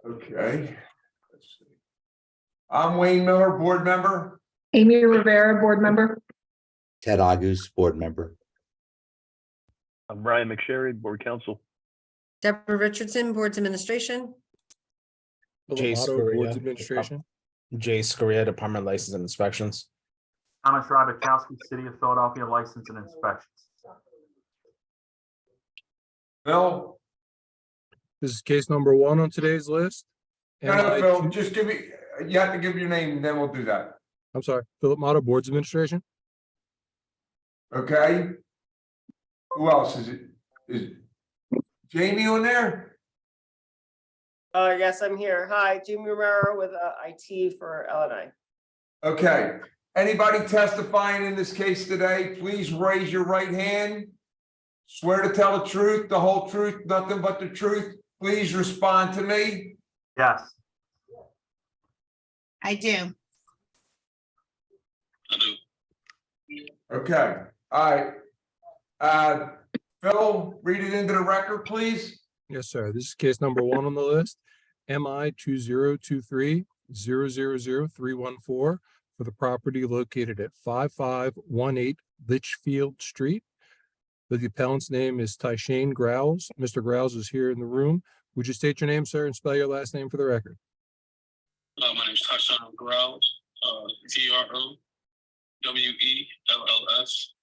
Okay. Let's see. I'm Wayne Miller, board member. Amy Rivera, board member. Ted Agus, board member. I'm Brian McSherry, board counsel. Deborah Richardson, Boards Administration. Jay Boards Administration. Jay Scoria, Department of License and Inspections. Thomas Rybakowski, City of Philadelphia, License and Inspections. Phil? This is case number 1 on today's list. No, Phil, just give me, you have to give your name and then we'll do that. I'm sorry, Philip Motto, Boards Administration. Okay? Who else is it? Is Jamie on there? Yes, I'm here. Hi, Jimmy Romero with IT for LNI. Okay. Anybody testifying in this case today, please raise your right hand. Swear to tell the truth, the whole truth, nothing but the truth. Please respond to me. Yes. I do. Okay, all right. Phil, read it into the record, please. Yes, sir. This is case number 1 on the list. MI 2023-000314 for the property located at 5518 Litchfield Street. The appellant's name is Tyshane Growls. Mr. Growls is here in the room. Would you state your name, sir, and spell your last name for the record? My name is Tyshane Growls, GROWELLS.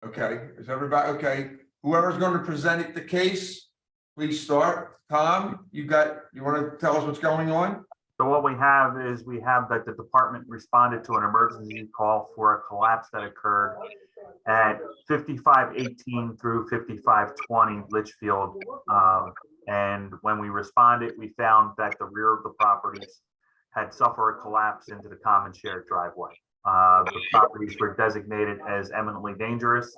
Okay, is everybody, okay, whoever's going to present the case, please start. Tom, you want to tell us what's going on? So what we have is we have that the department responded to an emergency call for a collapse that occurred at 5518 through 5520 Litchfield. And when we responded, we found that the rear of the properties had suffered a collapse into the common shared driveway. The properties were designated as eminently dangerous.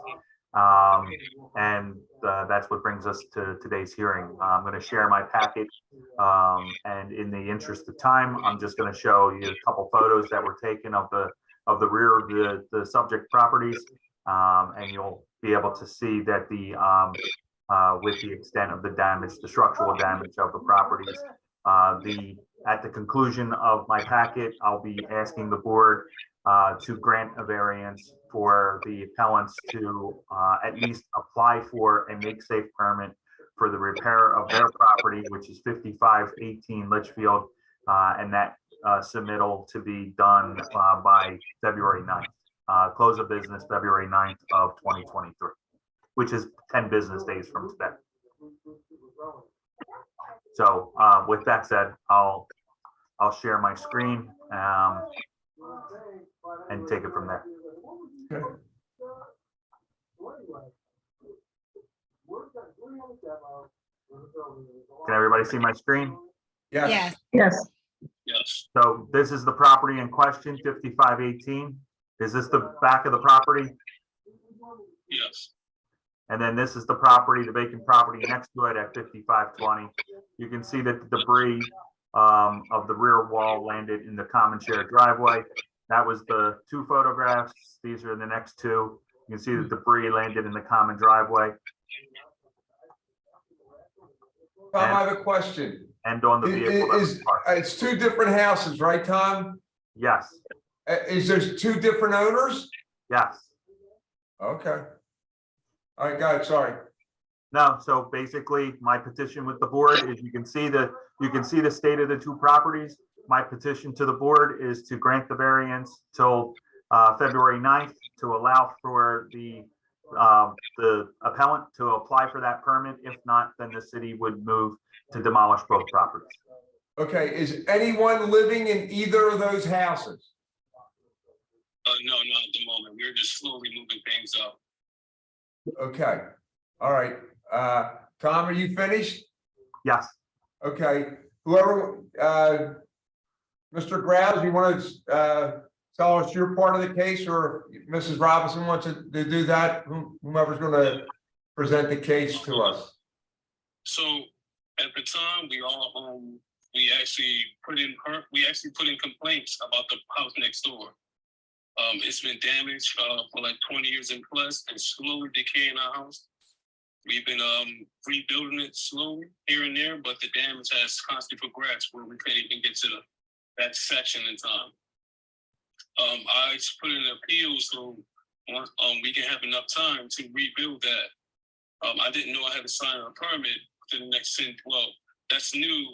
And that's what brings us to today's hearing. I'm going to share my packet. And in the interest of time, I'm just going to show you a couple photos that were taken of the rear of the subject properties. And you'll be able to see that with the extent of the damage, the structural damage of the properties. At the conclusion of my packet, I'll be asking the board to grant a variance for the appellants to at least apply for a make-safe permit for the repair of their property, which is 5518 Litchfield, and that submittal to be done by February 9th. Close of business February 9th of 2023, which is 10 business days from today. So with that said, I'll share my screen and take it from there. Okay. Can everybody see my screen? Yes. Yes. Yes. So this is the property in question, 5518. Is this the back of the property? Yes. And then this is the property, the vacant property next to it at 5520. You can see that the debris of the rear wall landed in the common shared driveway. That was the 2 photographs. These are the next 2. You can see the debris landed in the common driveway. Tom, I have a question. And on the vehicle. that was parked. It's 2 different houses, right, Tom? Yes, Is there 2 different owners? yes. Okay. All right, go ahead, sorry. No, so basically my petition with the board is you can see the state of the 2 properties. My petition to the board is to grant the variance till February 9th to allow for the appellant to apply for that permit. If not, then the city would move to demolish both properties. Okay, is anyone living in either of those houses? No, not at the moment. We're just slowly moving things up. Okay, all right. Tom, are you finished? Yes. Okay, whoever, Mr. Growls, you want to tell us your part of the case, or Mrs. Robinson wants to do that? Whomever's going to present the case to us. So at the time, we actually put in complaints about the house next door. It's been damaged for like 20 years and plus, and slowly decaying our house. We've been rebuilding it slowly here and there, but the damage has constantly progressed where we couldn't even get to that section in time. I put in an appeal so we can have enough time to rebuild that. I didn't know I had to sign a permit within the next 10. Well, that's new.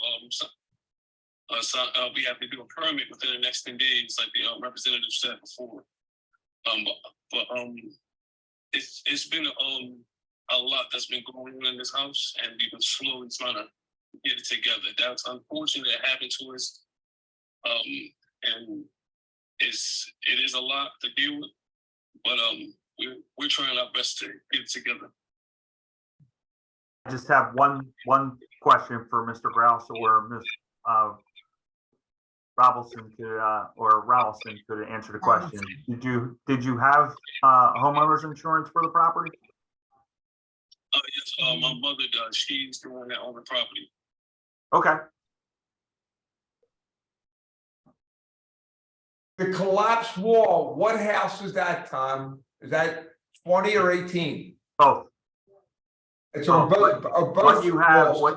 We have to do a permit within the next 10 days, like the representative said before. It's been a lot that's been going on in this house, and we've been slowly trying to get it together. That's unfortunate it happened to us, and it is a lot to deal with, but we're trying our best to get it together. I just have one question for Mr. Grouse or Ms. Robinson or Ralston could answer the question. Did you have homeowners insurance for the property? Yes, my mother does. She's the one that owns the property. Okay. The collapsed wall, what house is that, Tom? Is that 20 or 18? Both. It's on both. What walls.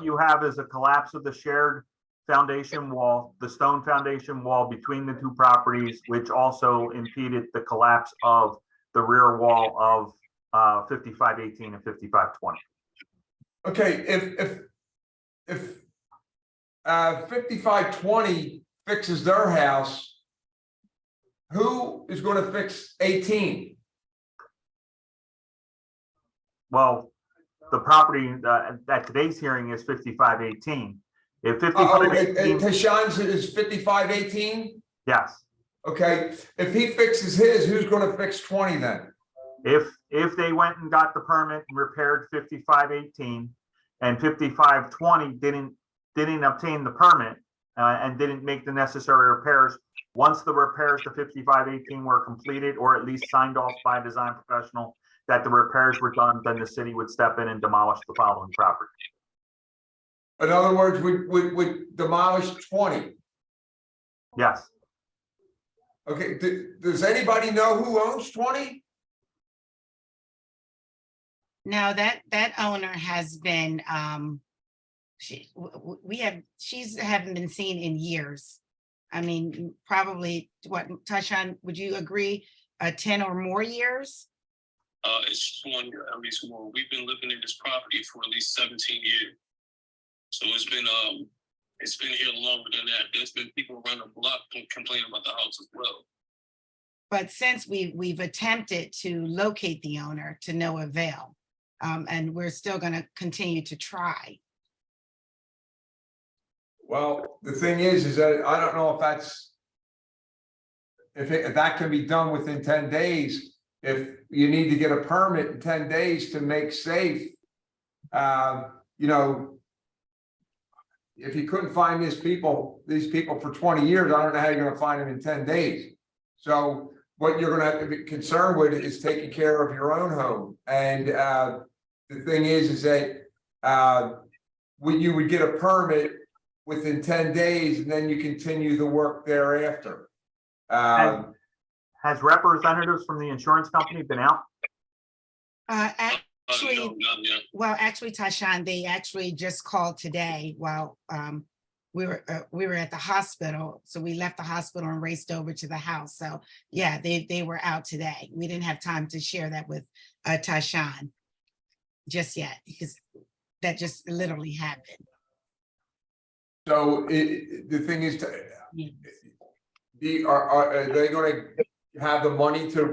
you have is a collapse of the shared foundation wall, the stone foundation wall between the two properties, which also impeded the collapse of the rear wall of 5518 and 5520. Okay, if 5520 fixes their house, who is going to fix 18? Well, the property at today's hearing is 5518. If 5518, Tashan's is 5518? yes. Okay, if he fixes his, who's going to fix 20 then? If they went and got the permit and repaired 5518 and 5520 didn't obtain the permit and didn't make the necessary repairs, once the repairs to 5518 were completed or at least signed off by a design professional that the repairs were done, then the city would step in and demolish the following property. In other words, we demolish 20. Yes. Okay, does anybody know who owns 20? No, that owner has been, she's haven't been seen in years. I mean, probably what, Tashan, would you agree, 10 or more years? It's 20 or at least more. We've been living in this property for at least 17 years. So it's been here longer than that. There's been people around the block complaining about the house as well. But since we've attempted to locate the owner to no avail, and we're still going to continue to try. Well, the thing is that I don't know if that's if that can be done within 10 days. If you need to get a permit in 10 days to make safe, you know, if you couldn't find these people for 20 years, I don't know how you're going to find them in 10 days. So what you're going to have to be concerned with is taking care of your own home. And the thing is that you would get a permit within 10 days and then you continue the work thereafter. Has representatives from the insurance company been out? Actually, No, not yet. well, actually, Tashan, they actually just called today while we were at the hospital. So we left the hospital and raced over to the house. So yeah, they were out today. We didn't have time to share that with Tashan just yet because that just literally happened. So the thing is, are they going to have the money to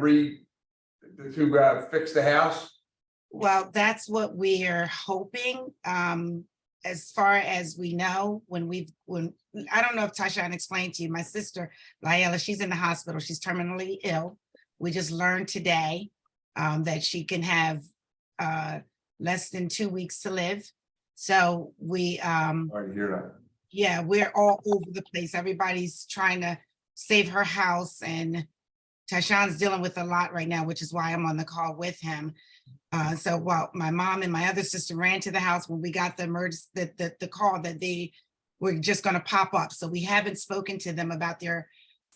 fix the house? Well, that's what we are hoping. As far as we know, when I don't know if Tashan explained to you, my sister, Laela, she's in the hospital. She's terminally ill. We just learned today that she can have less than 2 weeks to live. So we, Sorry to hear that. yeah, we're all over the place. Everybody's trying to save her house, and Tashan's dealing with a lot right now, which is why I'm on the call with him. So while my mom and my other sister ran to the house when we got the emergency, the call that they were just going to pop up. So we haven't spoken to them about their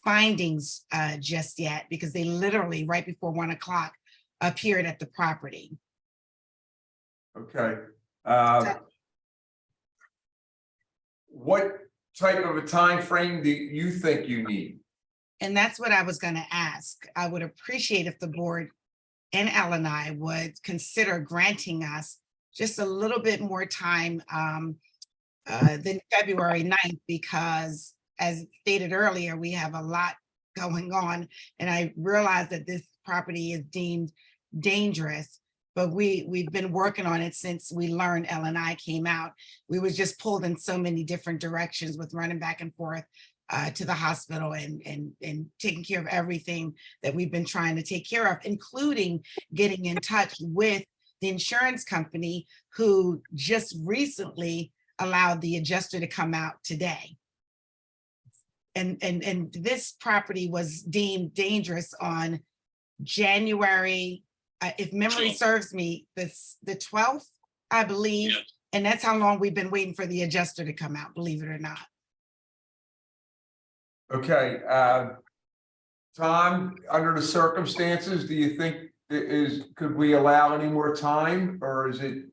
findings just yet, because they literally right before 1 o'clock appeared at the property. Okay. What type of a time frame do you think you need? And that's what I was gonna ask. I would appreciate if the board and Ellen and I would consider granting us just a little bit more time than February 9th, because as stated earlier, we have a lot going on. And I realize that this property is deemed dangerous, but we've been working on it since we learned Ellen and I came out. We was just pulled in so many different directions with running back and forth to the hospital and taking care of everything that we've been trying to take care of, including getting in touch with the insurance company who just recently allowed the adjuster to come out today. And this property was deemed dangerous on January, if memory serves me, the 12th, I believe. Yeah. And that's how long we've been waiting for the adjuster to come out, believe it or not. Okay, Tom, under the circumstances, do you think could we allow any more time, or is it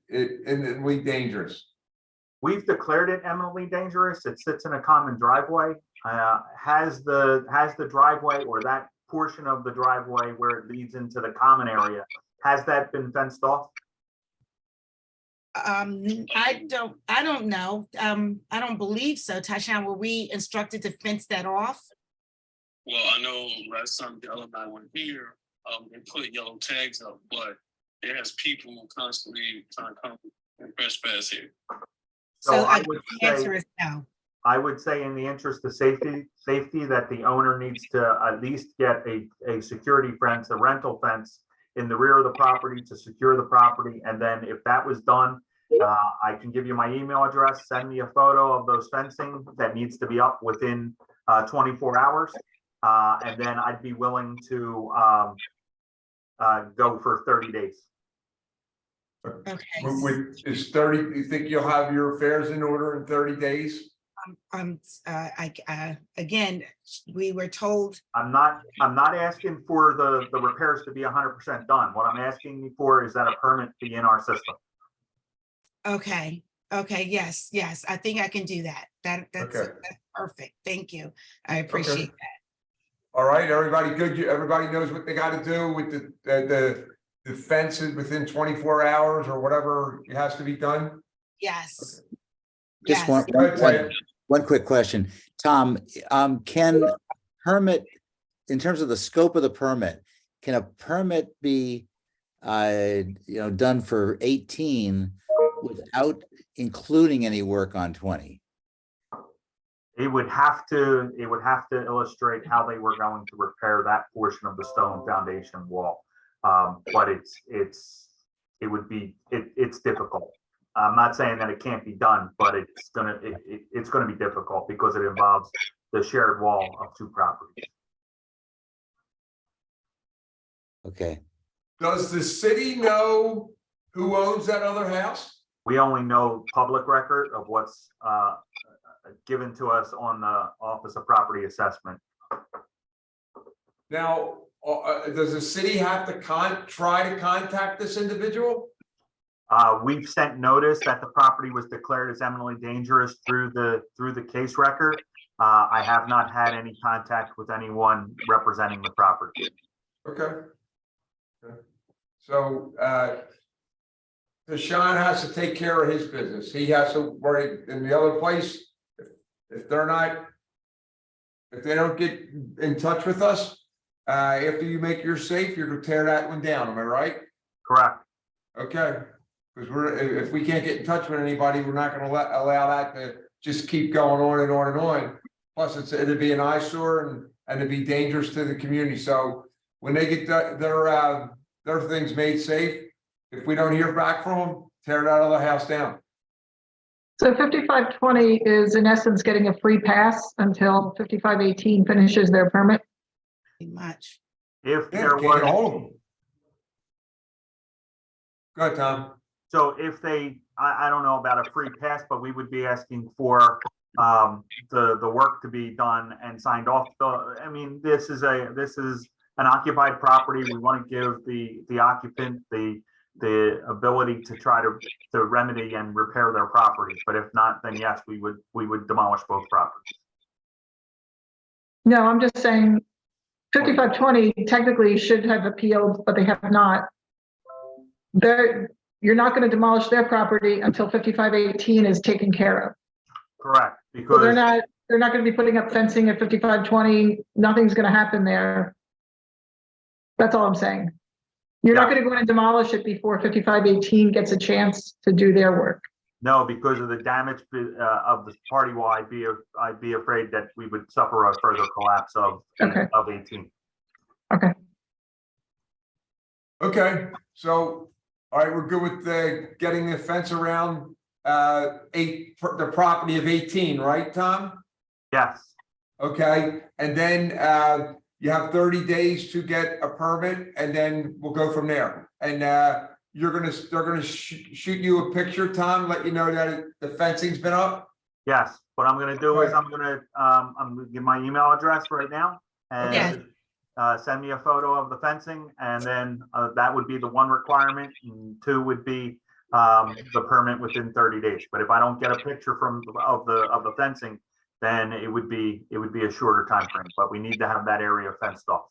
eminently dangerous? We've declared it eminently dangerous. It sits in a common driveway. Has the driveway or that portion of the driveway where it leads into the common area, has that been fenced off? I don't know. I don't believe so. Tashan, were we instructed to fence that off? Well, I know last time Dell and I were here, they put yellow tags up, but there's people constantly trying to come and trespass here. So I the would answer say, is no. I would say in the interest of safety that the owner needs to at least get a security fence, a rental fence in the rear of the property to secure the property. And then if that was done, I can give you my email address, send me a photo of those fencing that needs to be up within 24 hours. And then I'd be willing to go for 30 days. Okay. Is 30, do you think you'll have your affairs in order in 30 days? Again, we were told. I'm not asking for the repairs to be 100% done. What I'm asking for is that a permit be in our system. Okay, yes, I think I can do that. That's perfect. Thank you. I appreciate that. All right, everybody good? Everybody knows what they got to do with the fences within 24 hours or whatever has to be done? Yes. Just Yes. one quick question. Tom, can permit, in terms of the scope of the permit, can a permit be done for 18 without including any work on 20? It would have to illustrate how they were going to repair that portion of the stone foundation wall. But it's difficult. I'm not saying that it can't be done, but it's gonna be difficult because it involves the shared wall of two properties. Okay. Does the city know who owns that other house? We only know public record of what's given to us on the Office of Property Assessment. Now, does the city have to try to contact this individual? We've sent notice that the property was declared as eminently dangerous through the case record. I have not had any contact with anyone representing the property. Okay. So, Tashan has to take care of his business. He has to worry in the other place. If they don't get in touch with us, after you make yours safe, you're gonna tear that one down. Am I right? Correct. Okay. Because if we can't get in touch with anybody, we're not gonna allow that to just keep going on and on and on. Plus, it'd be an eyesore and it'd be dangerous to the community. So when they get their things made safe, if we don't hear back from them, tear that other house down. So 5520 is in essence getting a free pass until 5518 finishes their permit. Pretty much. If Yeah, there can't get a was, hold of them. Go ahead, Tom. so if they, I don't know about a free pass, but we would be asking for the work to be done and signed off. I mean, this is an occupied property. We want to give the occupant the the ability to try to remedy and repair their property. But if not, then yes, we would demolish both properties. No, I'm just saying 5520 technically should have appealed, but they have not. You're not going to demolish their property until 5518 is taken care of. Correct, So because they're not going to be putting up fencing at 5520. Nothing's going to happen there. That's all I'm saying. You're not going to go in and demolish it before 5518 gets a chance to do their work. no, because of the damage of the party wall, I'd be afraid that we would suffer a further collapse of 18. Okay. Okay, so, all right, we're good with getting the fence around the property of 18, right, Tom? Yes, Okay, and then you have 30 days to get a permit, and then we'll go from there. And they're gonna shoot you a picture, Tom, let you know that the fencing's been up. yes. What I'm gonna do is I'm gonna give my email address right now and send me a photo of the fencing, and then that would be the one requirement, and 2 would be the permit within 30 days. But if I don't get a picture of the fencing, then it would be a shorter time frame. But we need to have that area fenced off.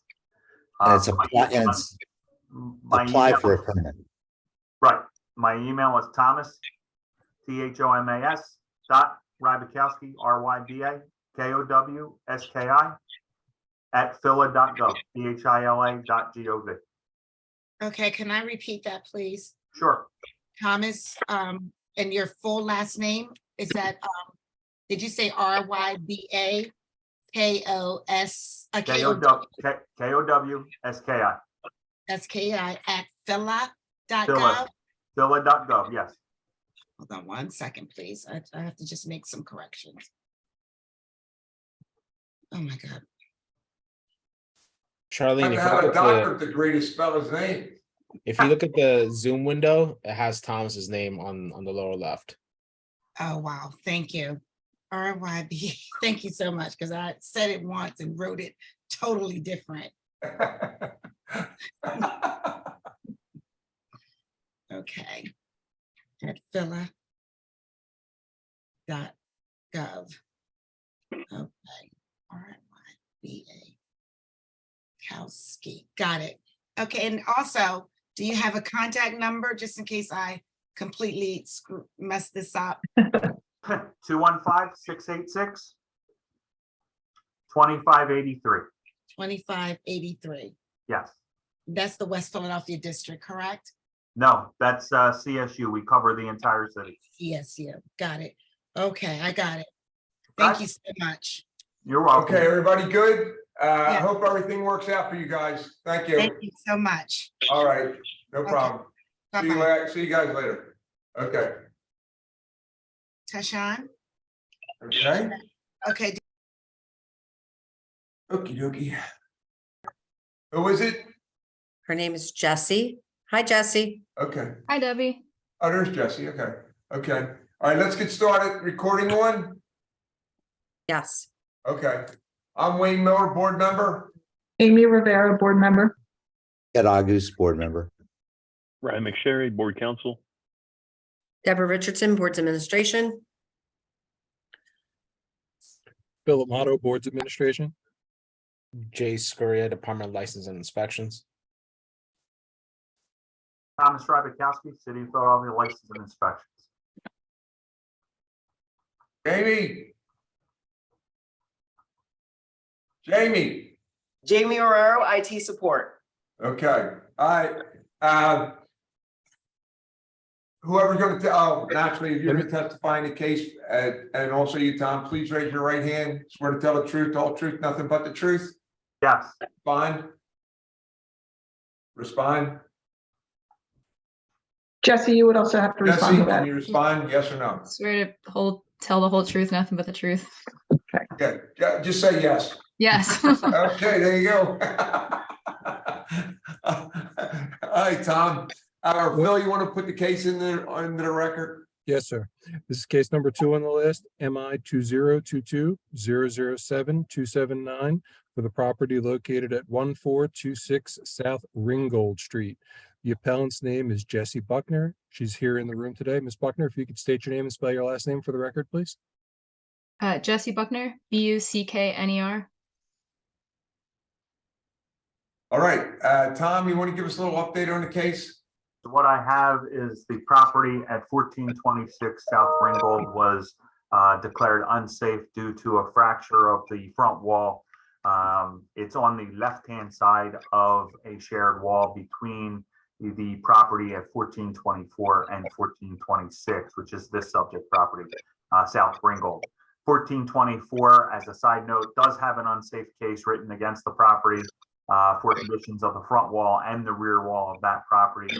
And it's apply for a permit. Right. My email is Thomas, THOMAS .Rybakowski, RYBAKOWSKI @phila.gov, phila.gov. Okay, can I repeat that, please? Sure. Thomas, and your full last name, is that, did you say RYBAKOS? KOWSKI. SKI at phila.gov? Phila.gov, yes. Hold on one second, please. I have to just make some corrections. Oh my God. Charlene, I have a doctorate degree to spell his name. if you look at the Zoom window, it has Thomas's name on the lower left. Oh, wow. Thank you. RYB. Thank you so much, because I said it once and wrote it totally different. Okay. At phila.gov. Okay. RYBA. Kowski. Got it. Okay. And also, do you have a contact number just in case I completely mess this up? 215-686-2583. 2583. Yes. That's the West Philadelphia district, correct? No, that's CSU. We cover the entire city. Yes, yeah, got it. Okay, I got it. Thank you so much. You're welcome. Okay, everybody good? I Yeah. hope everything works out for you guys. Thank you. Thank you so much. All right, no Okay. problem. Bye-bye. See you guys later. Okay, Tashawn? okay, Okay, okey dokey. Who is it? Her name is Jessie. Hi, Jessie. Okay. Hi, Debbie. Oh, there's Jesse. Okay. Okay. All right, let's get started. Recording one. Yes. Okay. I'm Wayne Miller, board member. Amy Rivera, board member. Ed August, board member. Ryan McSherry, board counsel. Deborah Richardson, Boards Administration. Philip Motto, Boards Administration. Jay Scurria, Department of License and Inspections. Thomas Rybakowski, City of Philadelphia License and Inspections. Jamie. Jamie Herrero, IT support. Okay. All right. Whoever's going to, naturally, if you're going to testify in the case, and also you, Tom, please raise your right hand. Swear to tell the truth, the whole truth, nothing but the truth. Yes. Respond. Respond. Jesse, you would also have to respond Jesse, to that. can you respond? Yes or no? Swear to tell the whole truth, nothing but the truth. Okay. Just say yes. Yes. Okay, there you go. All right, Tom. Phil, you want to put the case into the record? Yes, sir. This is case number 2 on the list, MI 2022-007-279 for the property located at 1426 South Ringgold Street. The appellant's name is Jessie Buckner. She's here in the room today. Ms. Buckner, if you could state your name and spell your last name for the record, please. Jessie Buckner, Buckner. All right, Tom, you want to give us a little update on the case? So what I have is the property at 1426 South Ringgold was declared unsafe due to a fracture of the front wall. It's on the left-hand side of a shared wall between the property at 1424 and 1426, which is this subject property, South Ringgold. 1424, as a side note, does have an unsafe case written against the property for conditions of the front wall and the rear wall of that property.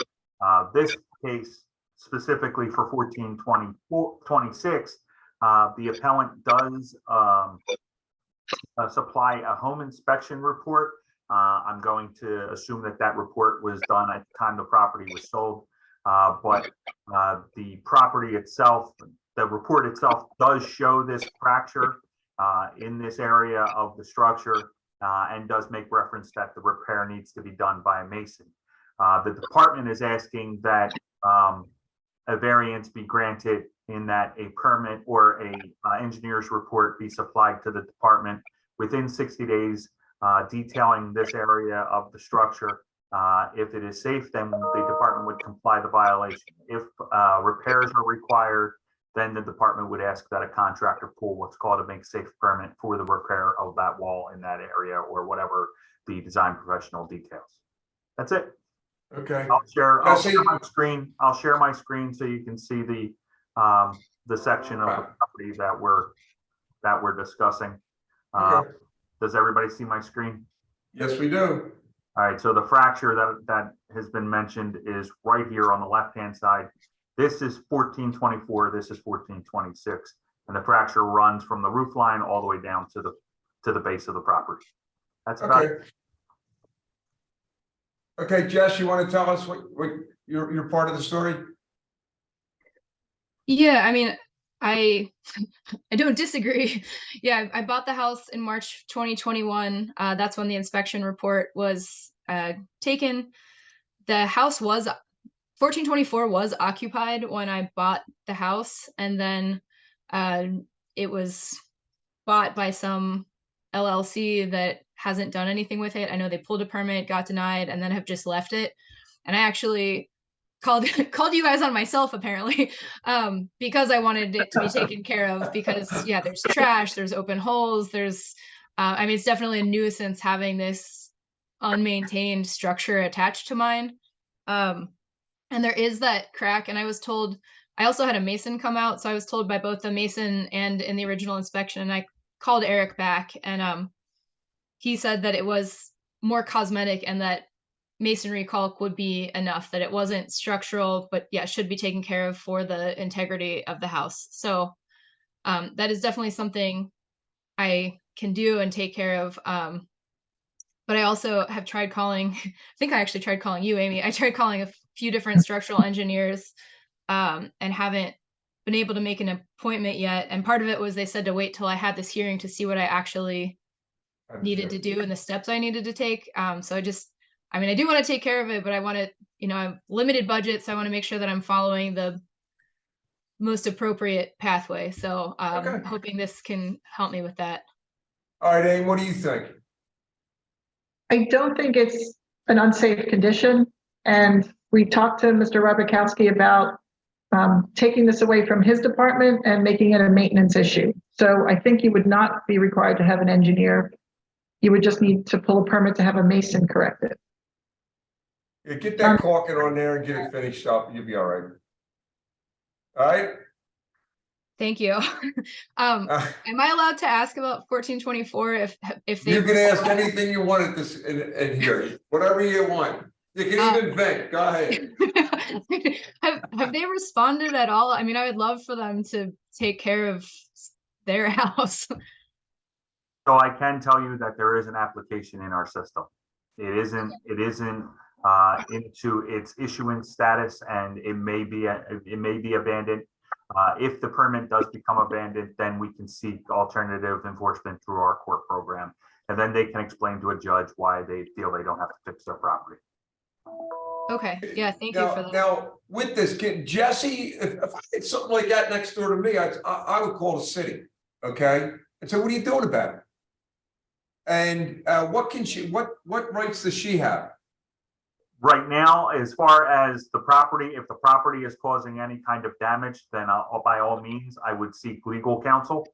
This case specifically for 1426, the appellant does supply a home inspection report. I'm going to assume that that report was done at the time the property was sold, but the property itself, the report itself does show this fracture in this area of the structure and does make reference that the repair needs to be done by a mason. The department is asking that a variance be granted in that a permit or a engineer's report be supplied to the department within 60 days detailing this area of the structure. If it is safe, then the department would comply the violation. If repairs are required, then the department would ask that a contractor pull what's called a make safe permit for the repair of that wall in that area or whatever the design professional details. That's it. Okay. I'll share my screen. I'll share my screen so you can see the section of the property that we're discussing. Okay. Does everybody see my screen? Yes, we do. All right, so the fracture that has been mentioned is right here on the left-hand side. This is 1424, this is 1426, and the fracture runs from the roof line all the way down to the base of the property. That's about it. Okay, Jess, you want to tell us what your part of the story? Yeah, I mean, I don't disagree. Yeah, I bought the house in March 2021. That's when the inspection report was taken. The house was 1424 was occupied when I bought the house, and then it was bought by some LLC that hasn't done anything with it. I know they pulled a permit, got denied, and then have just left it. And I actually called you guys on myself apparently because I wanted it to be taken care of because yeah, there's trash, there's open holes, there's I mean, it's definitely a nuisance having this unmaintained structure attached to mine. And there is that crack, and I was told, I also had a mason come out, so I was told by both the mason and in the original inspection, and I called Eric back, and he said that it was more cosmetic and that masonry caulk would be enough, that it wasn't structural, but yeah, should be taken care of for the integrity of the house. So that is definitely something I can do and take care of. But I also have tried calling, I think I actually tried calling you, Amy. I tried calling a few different structural engineers and haven't been able to make an appointment yet. And part of it was they said to wait till I had this hearing to see what I actually needed to do and the steps I needed to take. So I mean, I do want to take care of it, but I want to, you know, I have limited budget, so I want to make sure that I'm following the most appropriate pathway. So hoping this can help me with that. All right, Aim, what do you think? I don't think it's an unsafe condition. And we talked to Mr. Rabikowski about taking this away from his department and making it a maintenance issue. So I think you would not be required to have an engineer. You would just need to pull a permit to have a mason correct it. Yeah, get that caulking on there and get it finished up. You'll be all right. All right. Thank you. Am I allowed to ask about 1424 if they you can ask anything you want at this in here, whatever you want. You can even vent. Go ahead. have they responded at all? I mean, I would love for them to take care of their house. So I can tell you that there is an application in our system. It isn't into its issuance status, and it may be abandoned. If the permit does become abandoned, then we can seek alternative enforcement through our court program, and then they can explain to a judge why they feel they don't have to fix their property. Okay, yeah, thank you for that. Now, with this kid, Jesse, if I had something like that next door to me, I would call the city, okay? And so what are you doing about it? And what can she, what rights does she have? Right now, as far as the property, if the property is causing any kind of damage, then by all means, I would seek legal counsel.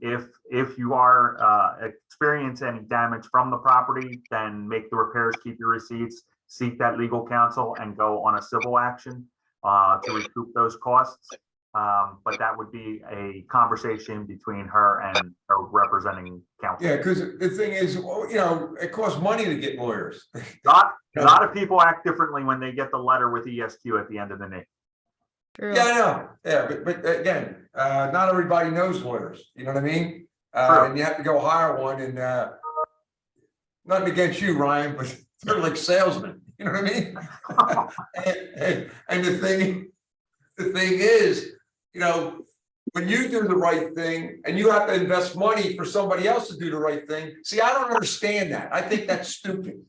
If you are experience any damage from the property, then make the repairs, keep your receipts, seek that legal counsel, and go on a civil action to recoup those costs. But that would be a conversation between her and her representing counsel. Yeah, because the thing is, it costs money to get lawyers. A lot of people act differently when they get the letter with ESQ at the end of the name. True. Yeah, I know. Yeah, but again, not everybody knows lawyers. You know what I mean? True. And you have to go hire one. And nothing against you, Ryan, but they're like salesmen. You know what I mean? and the thing is, when you do the right thing and you have to invest money for somebody else to do the right thing. See, I don't understand that. I think that's stupid.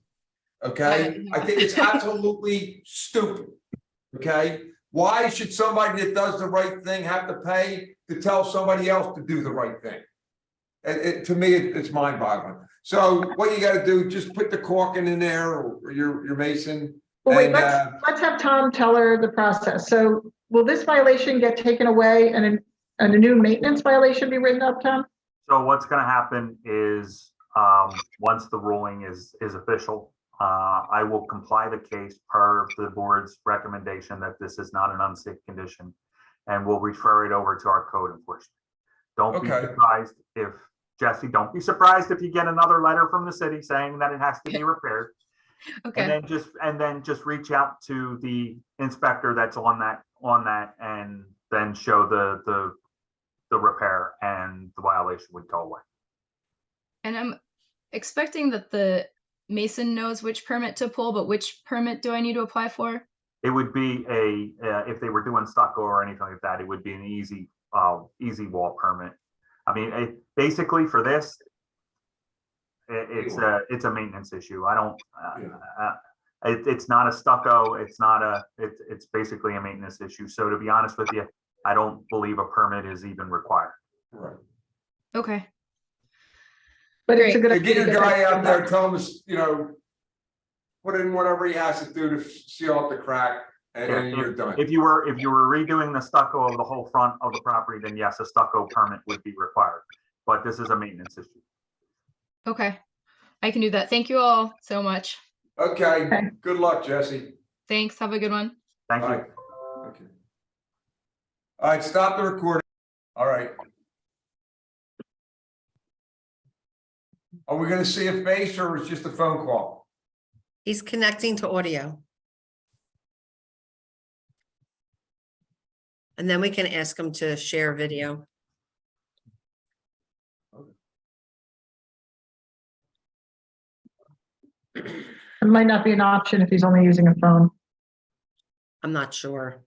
Okay, I think it's absolutely stupid. Okay. Why should somebody that does the right thing have to pay to tell somebody else to do the right thing? To me, it's mind-boggling. So what you got to do, just put the caulking in there or your mason. Well, wait, let's have Tom tell her the process. So will this violation get taken away and a new maintenance violation be written up, Tom? So what's going to happen is once the ruling is official, I will comply the case per the board's recommendation that this is not an unsafe condition, and we'll refer it over to our code enforcement. Don't be surprised if, Jesse, don't be surprised if you get another letter from the city saying that it has to be repaired. Okay. And then just reach out to the inspector that's on that, and then show the repair, and the violation would go away. And I'm expecting that the mason knows which permit to pull, but which permit do I need to apply for? It would be if they were doing stucco or anything like that, it would be an easy wall permit. I mean, basically for this, it's a maintenance issue. I don't, it's not a stucco. It's basically a maintenance issue. So to be honest with you, I don't believe a permit is even required. Right. Okay. But it's a good idea. Get your guy out there, tell him, put in whatever he has to do to seal up the crack, and you're done. If you were redoing the stucco of the whole front of the property, then yes, a stucco permit would be required. But this is a maintenance issue. Okay. I can do that. Thank you all so much. Okay. Good luck, Jesse. Thanks. Have a good one. Thank you. Okay. All right, stop the recording. All right. Are we going to see a face or is just a phone call? He's connecting to audio. And then we can ask him to share video. It might not be an option if he's only using a phone. I'm not sure.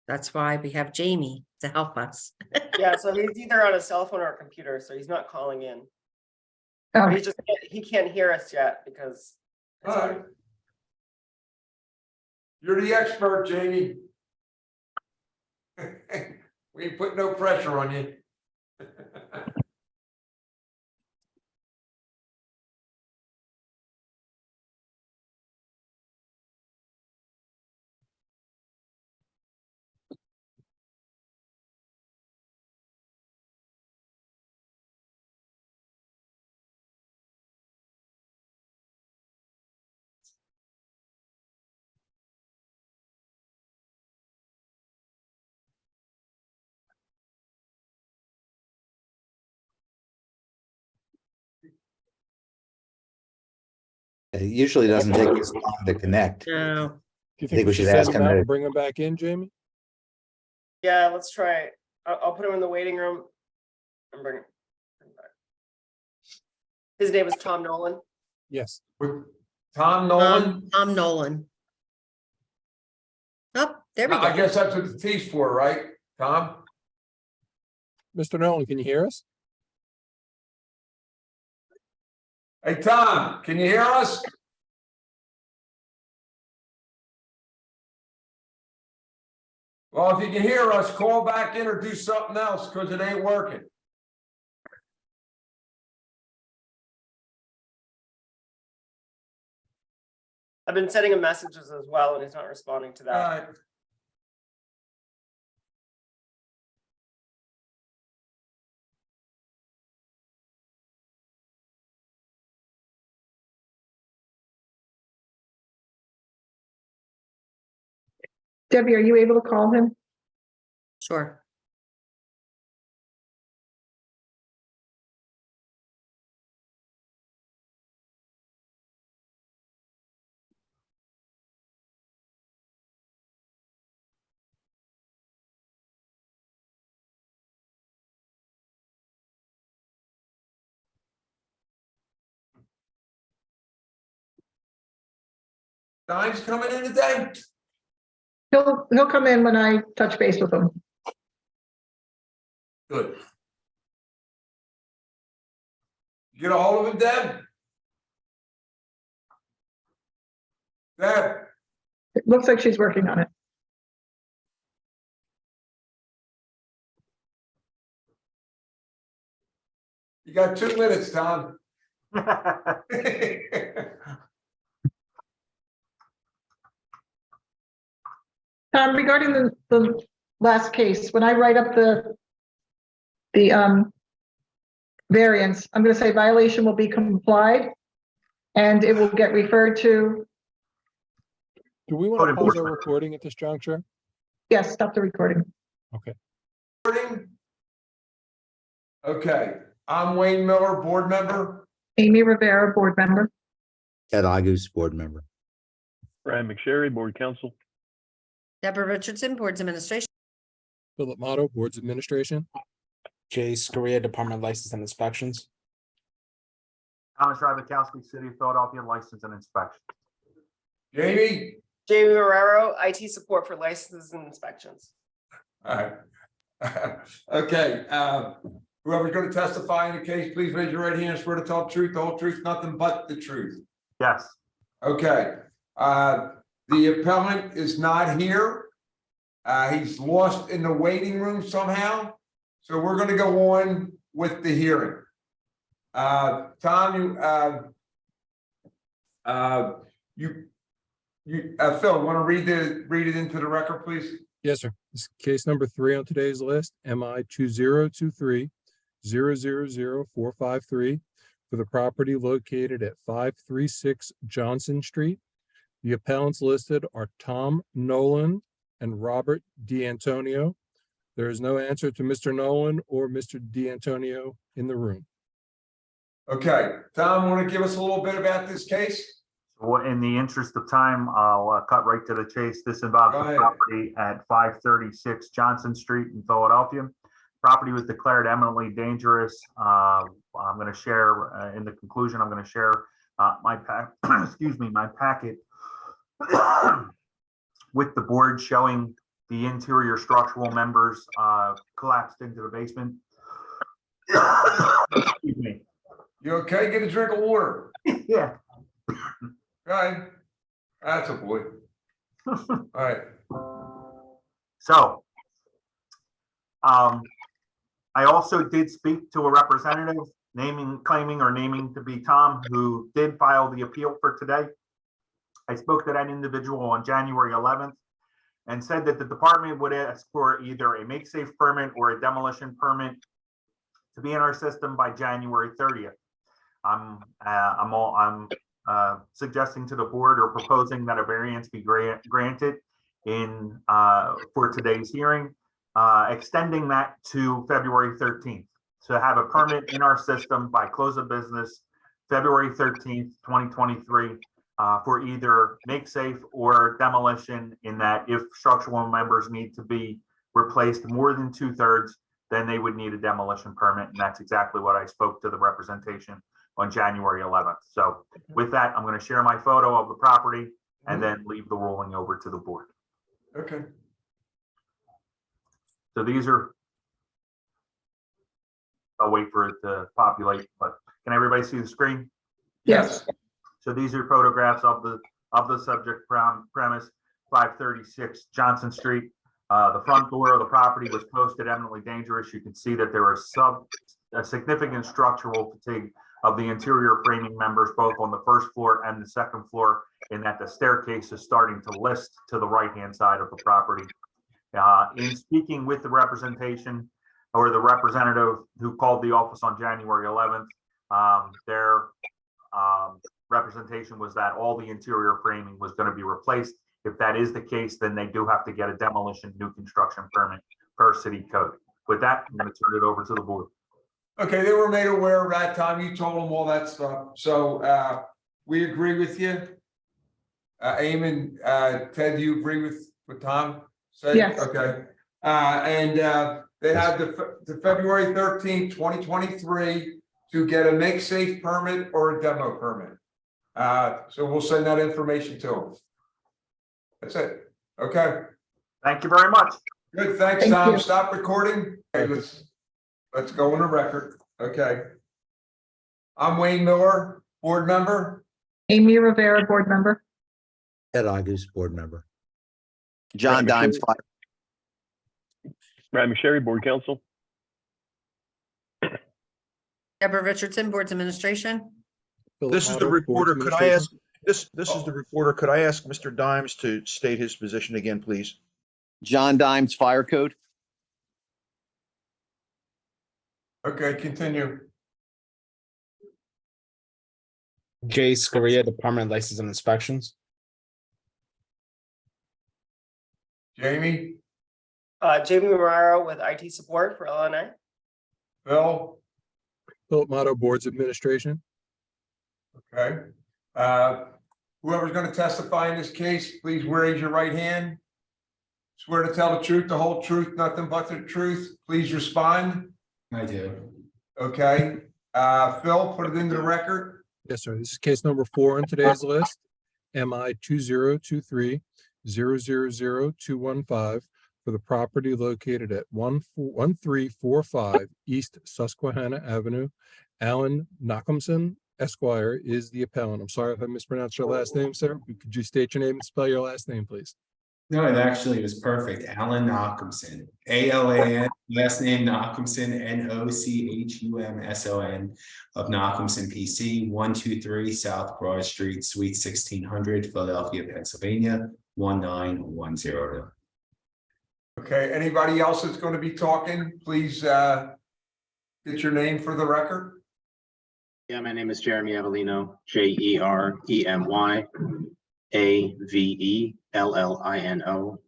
That's why we have Jamie to help us. Yeah, so he's either on a cell phone or a computer, so he's not calling in. Oh, He can't hear us yet because. All right. You're the expert, Jamie. We put no pressure on you. It usually doesn't take this long to connect. No. Do you think think we we should should send ask him him out to- and bring him back in, Jamie? Yeah, let's try it. I'll put him in the waiting room and bring him back. His name is Tom Nolan. Yes. Tom Nolan? Tom Nolan. Oh, there we go. I guess that's what the T's for, right, Tom? Mr. Nolan, can you hear us? Hey, Tom, can you hear us? Well, if you can hear us, call back in or do something else because it ain't working. I've been sending him messages as well, and he's not responding to All that. right. Debbie, are you able to call him? Sure. Dime's coming in today? He'll come in when I touch base with him. Good. You get a hold of him, Deb? Deb? It looks like she's working on it. You got 2 minutes, Tom. Tom, regarding the last case, when I write up the variance, I'm gonna say violation will be complied and it will get referred to, Do we want to pause our recording at this juncture? yes, stop the recording. Okay. Okay, I'm Wayne Miller, board member. Amy Rivera, board member. Ted August, board member. Brian McSherry, Board Counsel. Deborah Richardson, Boards Administration. Philip Motto, Boards Administration. Jay Scaria, Department of License and Inspections. Thomas Rabakowski, City of Philadelphia, License and Inspection. Jamie? Jamie Marrero, IT support for licenses and inspections. All right. Okay, whoever's gonna testify in the case, please raise your right hand and swear to tell the truth, the whole truth, nothing but the truth. Yes. Okay, the appellant is not here. He's lost in the waiting room somehow. So we're gonna go on with the hearing. Tom, Phil, want to read it into the record, please? Yes, sir. This is case number 3 on today's list, MI 2023-000453 for the property located at 536 Johnson Street. The appellants listed are Tom Nolan and Robert D'Antonio. There is no answer to Mr. Nolan or Mr. D'Antonio in the room. Okay, Tom, want to give us a little bit about this case? So in the interest of time, I'll cut right to the chase. This involves Go the ahead. property at 536 Johnson Street in Philadelphia. Property was declared eminently dangerous. I'm going to share, in the conclusion, I'm going to share my packet with the board showing the interior structural members collapsed into the basement. Excuse me. You okay? Get a drink of water. Yeah. Right. That's a boy. All right. So, I also did speak to a representative claiming to be Tom, who did file the appeal for today. I spoke to that individual on January 11th and said that the department would ask for either a make-safe permit or a demolition permit to be in our system by January 30th. I'm suggesting to the board or proposing that a variance be granted for today's hearing, extending that to February 13th. So have a permit in our system by close of business, February 13th, 2023, for either make safe or demolition, in that if structural members need to be replaced more than 2/3, then they would need a demolition permit. And that's exactly what I spoke to the representation on January 11th. So with that, I'm going to share my photo of the property and then leave the ruling over to the board. Okay. So these are, I'll wait for it to populate, but can everybody see the screen? Yes. So these are photographs of the subject premise, 536 Johnson Street. The front door of the property was posted eminently dangerous. You can see that there are a significant structural fatigue of the interior framing members, both on the first floor and the second floor, in that the staircase is starting to list to the right-hand side of the property. In speaking with the representation or the representative who called the office on January 11th, their representation was that all the interior framing was going to be replaced. If that is the case, then they do have to get a demolition new construction permit per city code. With that, I'm going to turn it over to the board. Okay, they were made aware of that, Tom. You told them all that stuff. So we agree with you. Eamon, Ted, do you agree with what Tom said? Yes. Okay. They had the February 13th, 2023 to get a make safe permit or a demo permit. So we'll send that information to them. That's it. Okay. Thank you very much. Good. Thanks, Thank Tom. you. Stop recording. Okay, let's go on the record. Okay. I'm Wayne Miller, board member. Amy Rivera, board member. Ed August, board member. John Dimes, Brian McSherry, Board Counsel. Deborah Richardson, Boards Administration. Philip This is the Motto, Boards reporter. Could I ask, Administration. this is the reporter. Could I ask Mr. Dimes to state his position again, please? John Dimes, Fire Code. Okay, continue. Jay Scaria, Department of License and Inspections. Jamie, Jamie Moraro with IT support for LNA. Phil, Philip Motto, Boards Administration. okay. Whoever's going to testify in this case, please raise your right hand. Swear to tell the truth, the whole truth, nothing but the truth. Please respond. I do. Okay. Phil, put it into the record. Yes, sir. This is case number 4 on today's list. MI 2023-000-215 for the property located at 1345 East Susquehanna Avenue. Alan Nachumsen, Esquire, is the appellant. I'm sorry if I mispronounced your last name, sir. Could you state your name and spell your last name, please? No, it actually was perfect. Alan Nachumsen, A-L-A-N, last name Nachumsen, N-O-C-H-U-M-S-O-N of Nachumsen PC, 123 South Broad Street, Suite 1600, Philadelphia, Pennsylvania, 19102. Okay. Anybody else that's going to be talking, please get your name for the record. Yeah, my name is Jeremy Avellino, Jeremy-Avellino,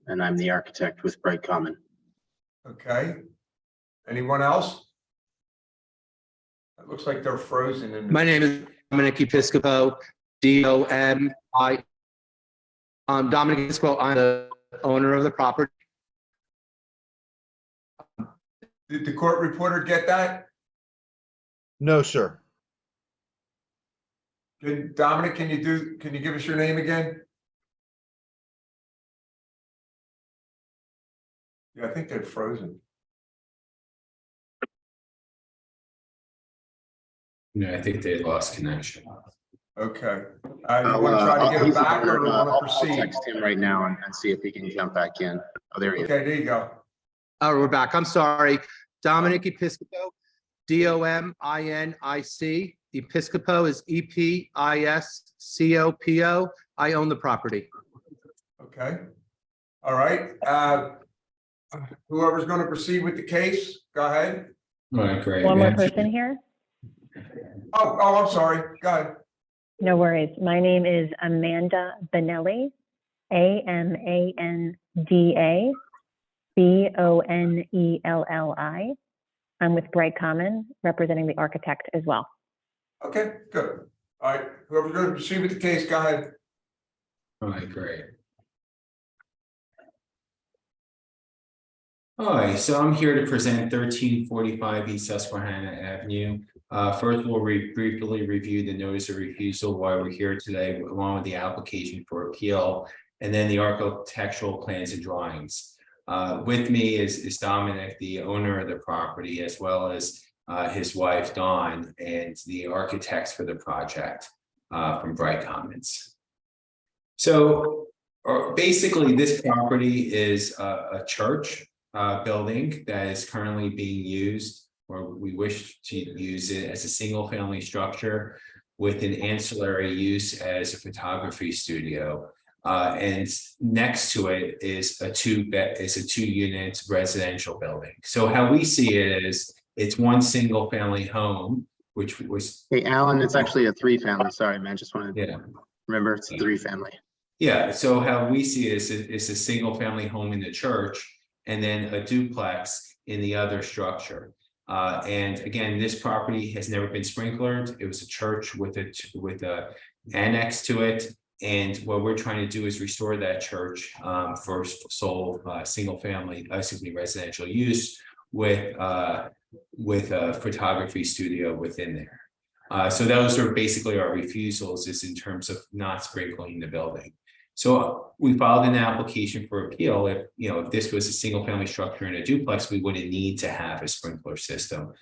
and I'm the architect with Bright Common. Okay. Anyone else? It looks like they're frozen. In My name is Dominic Episcopo, D-O-M-I. Dominic Episcopo, I'm the owner of the property. Did the court reporter get that? No, sir. Dominic, can you give us your name again? Yeah, I think they're frozen. No, I think they lost connection. Okay. You want to try to get him back or want to I'll proceed? text him right now and see if he can jump back in. Oh, there he is. Okay, there you go. Oh, we're back. I'm sorry. Dominic Episcopo, D-O-M-I-N-I-C. Episcopo is E-P-I-S-C-O-P-O. I own the property. Okay. All right. Whoever's going to proceed with the case, go ahead. All right, great. One more person here. Oh, I'm sorry. Go ahead. No worries. My name is Amanda Bonelli, A-M-A-N-D-A B-O-N-E-L-L-I. I'm with Bright Common, representing the architect as well. Okay, good. All right. Whoever's going to proceed with the case, go ahead. All right, great. All right, so I'm here to present 1345 East Susquehanna Avenue. First, we'll briefly review the notice of refusal why we're here today, along with the application for appeal, and then the architectural plans and drawings. With me is Dominic, the owner of the property, as well as his wife, Dawn, and the architects for the project. from Bright Commons. So basically, this property is a church building that is currently being used, or we wish to use it as a single-family structure with an ancillary use as a photography studio. And next to it is a two-unit residential building. So how we see it is, it's one single-family home, which was. Hey, Alan, it's actually a 3-family. Sorry, man. Just wanted to remember it's a 3-family. Yeah, so how we see it is it's a single-family home in the church and then a duplex in the other structure. And again, this property has never been sprinklered. It was a church with a annex to it. And what we're trying to do is restore that church for sole single-family, residential use with a photography studio within there. So those are basically our refusals, is in terms of not sprinkling the building. So we filed an application for appeal. If this was a single-family structure in a duplex, we wouldn't need to have a sprinkler system.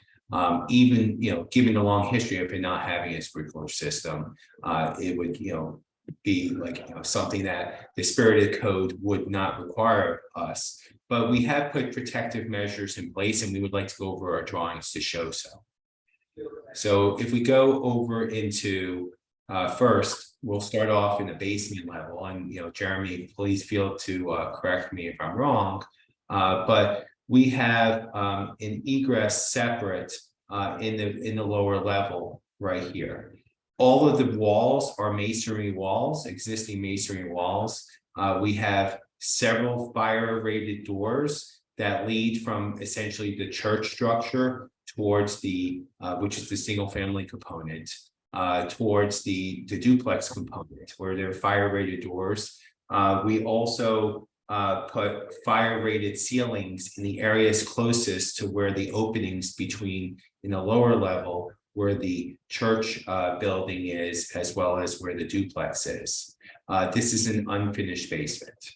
Even given the long history of it not having a sprinkler system, it would be like something that the spirit of the code would not require us. But we have put protective measures in place, and we would like to go over our drawings to show so. So if we go over into first, we'll start off in the basement level, and Jeremy, please feel to correct me if I'm wrong. But we have an egress separate in the lower level right here. All of the walls are masonry walls, existing masonry walls. We have several fire rated doors that lead from essentially the church structure towards the which is the single family component, towards the duplex component where there are fire rated doors. We also put fire rated ceilings in the areas closest to where the openings between in the lower level where the church building is, as well as where the duplex is. This is an unfinished basement.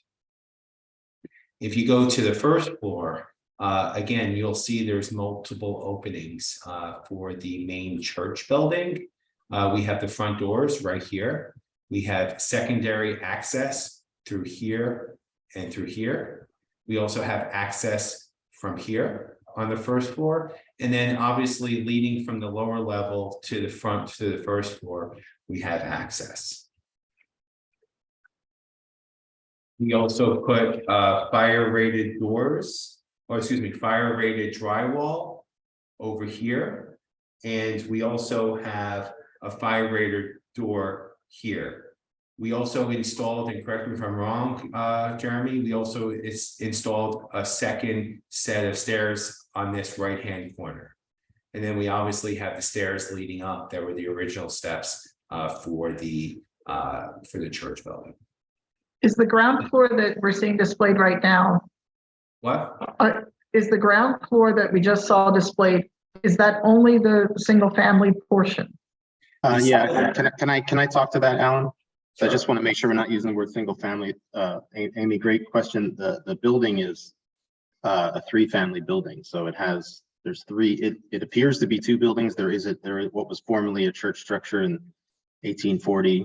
If you go to the first floor, again, you'll see there's multiple openings for the main church building. We have the front doors right here. We have secondary access through here and through here. We also have access from here on the first floor. And then obviously leading from the lower level to the front to the first floor, we have access. We also put fire rated doors, fire rated drywall over here. And we also have a fire rated door here. We also installed, and correct me if I'm wrong, Jeremy, we also installed a second set of stairs on this right-hand corner. And then we obviously have the stairs leading up that were the original steps for the church building. Is the ground floor that we're seeing displayed right now? What? Is the ground floor that we just saw displayed, is that only the single family portion? Yeah, can I talk to that, Alan? So I just want to make sure we're not using the word single family. Amy, great question. The building is a 3-family building. So there's three, it appears to be 2 buildings. There is what was formerly a church structure in 1840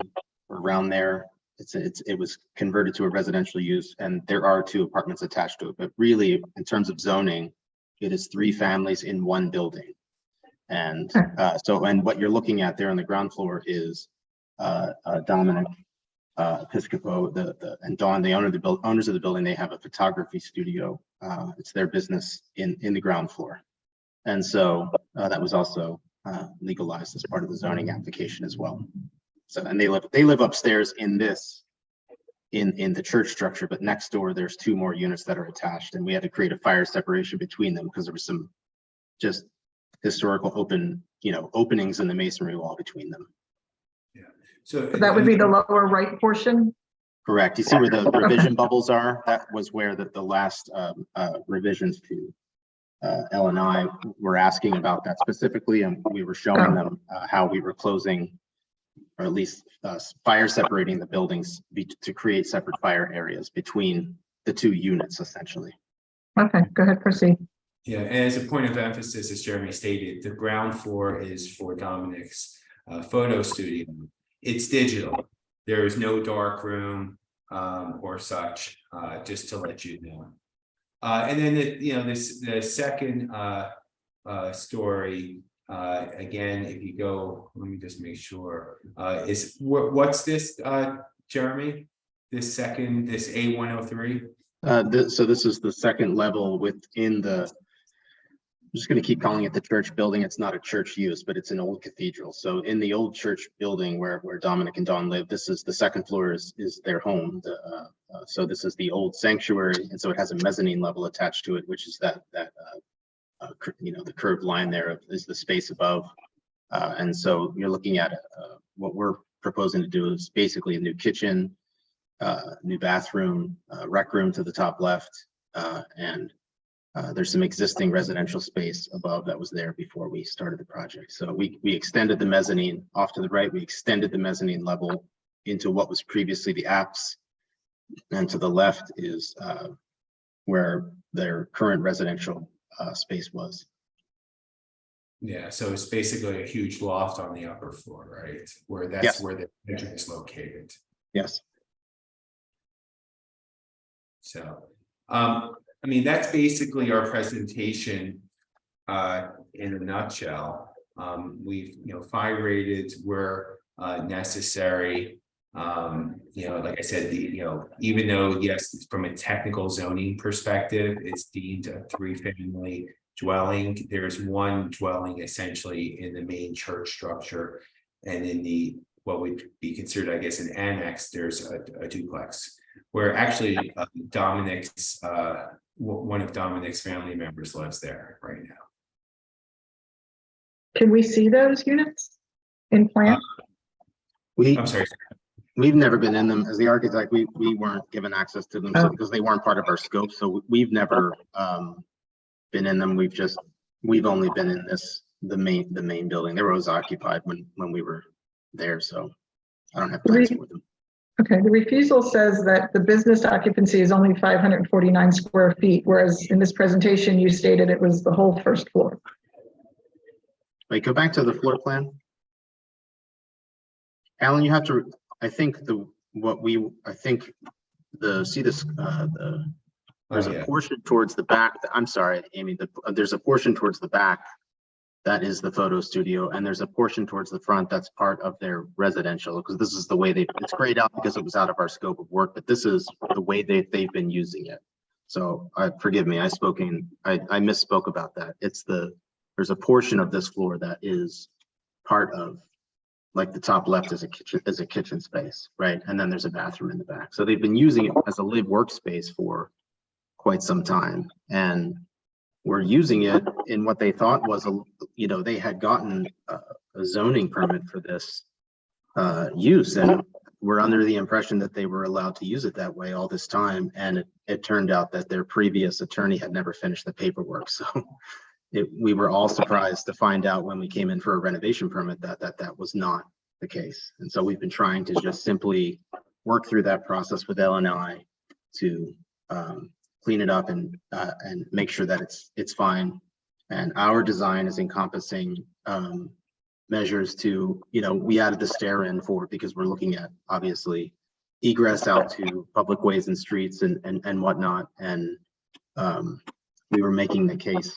or around there. It was converted to a residential use, and there are 2 apartments attached to it. But really, in terms of zoning, it is 3 families in 1 building. And and what you're looking at there on the ground floor is Dominic Piscopo, and Dawn, the owners of the building. They have a photography studio. It's their business in the ground floor, and so that was also legalized as part of the zoning application as well. So, and they live upstairs in the church structure, but next door there's 2 more units that are attached, and we had to create a fire separation between them because there was some just historical openings in the masonry wall between them. Yeah. So that would be the lower right portion? Correct. You see where the revision bubbles are? That was where the last revisions to L and I were asking about that specifically, and we were showing them how we were closing, or at least fire separating the buildings to create separate fire areas between the 2 units, essentially. Okay, go ahead, proceed. Yeah, and as a point of emphasis, as Jeremy stated, the ground floor is for Dominic's photo studio. it's digital. There is no dark room or such, just to let you know. And then the second story, again, if you go, let me just make sure, is what's this, Jeremy? This A103? So this is the second level within the, I'm just going to keep calling it the church building. It's not a church use, but it's an old cathedral. So in the old church building where Dominic and Dawn live, this is the second floor is their home. So this is the old sanctuary, and so it has a mezzanine level attached to it, which is the curved line there is the space above. And so you're looking at what we're proposing to do is basically a new kitchen, new bathroom, rec room to the top left, and there's some existing residential space above that was there before we started the project. So we extended the mezzanine off to the right. We extended the mezzanine level into what was previously the apse, and to the left is where their current residential space was. Yeah, so it's basically a huge loft on the upper floor, right? Where that's where the kitchen is located. Yes. So, I mean, that's basically our presentation in a nutshell. We've, fire rated where necessary. Like I said, even though, yes, from a technical zoning perspective, it's deemed a 3-family dwelling. There's one dwelling essentially in the main church structure, and in the what would be considered, I guess, an annex, there's a duplex where actually Dominic's one of Dominic's family members lives there right now. Can we see those units in plan? I'm sorry. We've never been in them as the architect. We weren't given access to them because they weren't part of our scope. So we've never been in them. We've only been in the main building. They were always occupied when we were there. So I don't have plans for them. Okay, the refusal says that the business occupancy is only 549 square feet, whereas in this presentation you stated it was the whole first floor. Wait, go back to the floor plan. Alan, you have to, I think there's a portion towards the back. I'm sorry, Amy, there's a portion towards the back that is the photo studio, and there's a portion towards the front that's part of their residential, because this is the way it's grayed out because it was out of our scope of work, but this is the way they've been using it. So forgive me, I misspoke about that. There's a portion of this floor that is part of, like the top left is a kitchen space, right? And then there's a bathroom in the back. So they've been using it as a live workspace for quite some time, and we're using it in what they thought was they had gotten a zoning permit for this use, and we're under the impression that they were allowed to use it that way all this time, and it turned out that their previous attorney had never finished the paperwork. So we were all surprised to find out when we came in for a renovation permit that was not the case. And so we've been trying to just simply work through that process with LNI to clean it up and make sure that it's fine. And our design is encompassing measures to, we added the stair in because we're looking at obviously egress out to public ways and streets and whatnot. And we were making the case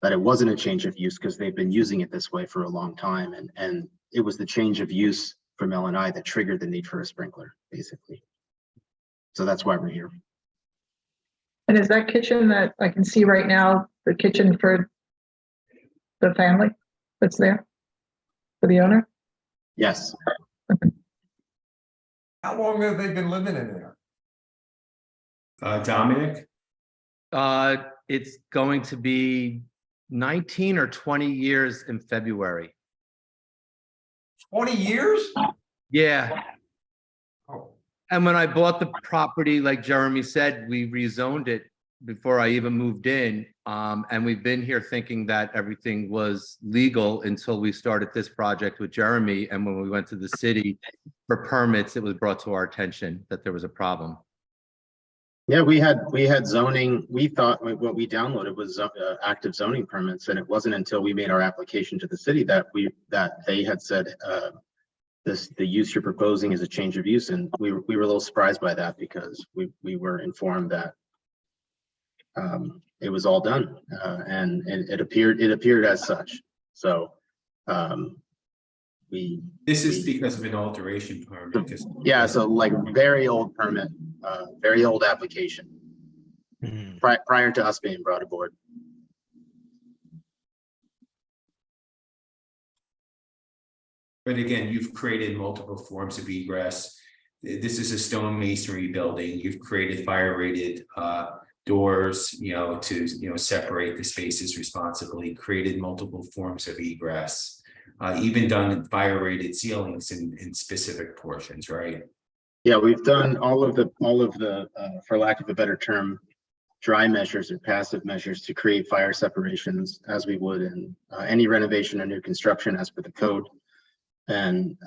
that it wasn't a change of use because they've been using it this way for a long time. And it was the change of use from LNI that triggered the need for a sprinkler, basically. So that's why we're here. And is that kitchen that I can see right now, the kitchen for the family that's there for the owner? Yes. How long have they been living in there? Dominic? It's going to be 19 or 20 years in February. 20 years? Yeah. And when I bought the property, like Jeremy said, we rezoned it before I even moved in. And we've been here thinking that everything was legal until we started this project with Jeremy. And when we went to the city for permits, it was brought to our attention that there was a problem. Yeah, we had zoning. We thought what we downloaded was active zoning permits, and it wasn't until we made our application to the city that they had said the use you're proposing is a change of use, and we were a little surprised by that because we were informed that it was all done, and it appeared as such. So This is because of an alteration permit. yeah, so like very old permit, very old application prior to us being brought aboard. But again, you've created multiple forms of egress. This is a stone masonry building. You've created fire rated doors, to separate the spaces responsibly, created multiple forms of egress, even done fire rated ceilings in specific portions, right? Yeah, we've done all of the for lack of a better term, dry measures or passive measures to create fire separations as we would in any renovation or new construction as per the code, and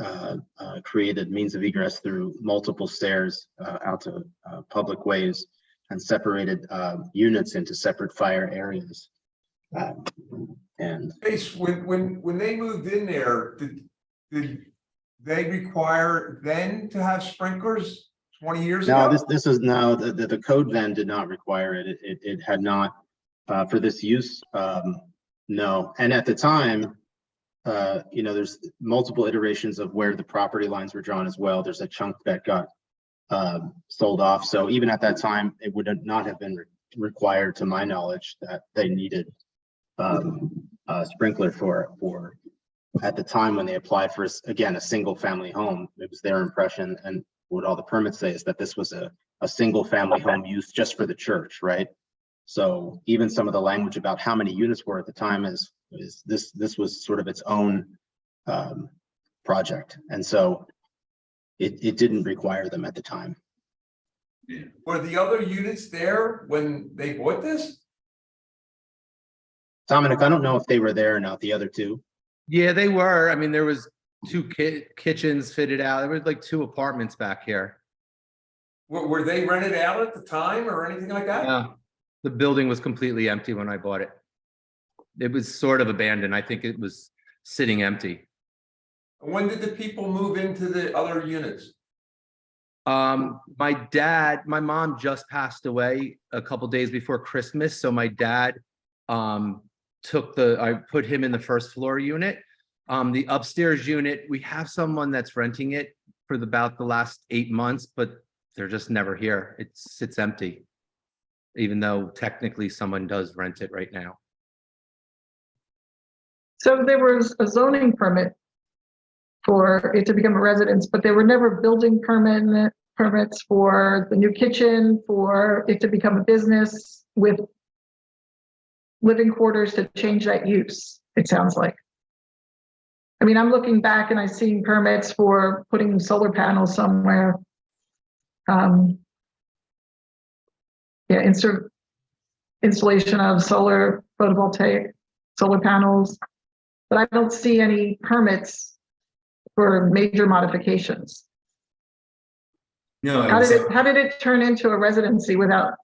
created means of egress through multiple stairs out to public ways, and separated units into separate fire areas. And when they moved in there, did they require then to have sprinklers 20 years ago? no, this is no, the code then did not require it. It had not for this use. No, and at the time, there's multiple iterations of where the property lines were drawn as well. There's a chunk that got sold off. So even at that time, it would not have been required, to my knowledge, that they needed a sprinkler for at the time when they applied for, again, a single family home. It was their impression, and what all the permits say is that this was a single family home used just for the church, right? So even some of the language about how many units were at the time is this was sort of its own project, and so it didn't require them at the time. Were the other units there when they bought this? Dominic, I don't know if they were there or not, the other two. Yeah, they were. I mean, there was two kitchens fitted out. There was like 2 apartments back here. Were they rented out at the time or anything like that? No, the building was completely empty when I bought it. It was sort of abandoned. I think it was sitting empty. When did the people move into the other units? My mom just passed away a couple days before Christmas. So my dad I put him in the first floor unit. The upstairs unit, we have someone that's renting it for about the last 8 months, but they're just never here. It sits empty, even though technically someone does rent it right now. So there was a zoning permit for it to become a residence, but there were never building permits for the new kitchen, for it to become a business with living quarters to change that use, it sounds like. I mean, I'm looking back and I've seen permits for putting solar panels somewhere. Installation of solar photovoltaic solar panels, but I don't see any permits for major modifications. No, How did it turn into a residency without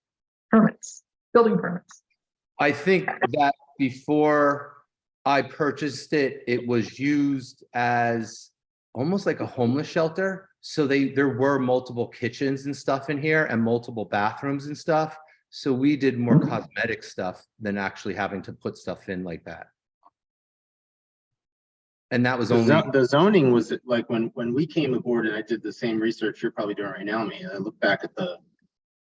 permits, building permits? I think that before I purchased it, it was used as almost like a homeless shelter. So there were multiple kitchens and stuff in here and multiple bathrooms and stuff. So we did more cosmetic stuff than actually having to put stuff in like that. And that was only the zoning was like when we came aboard, and I did the same research you're probably doing right now, me. I look back at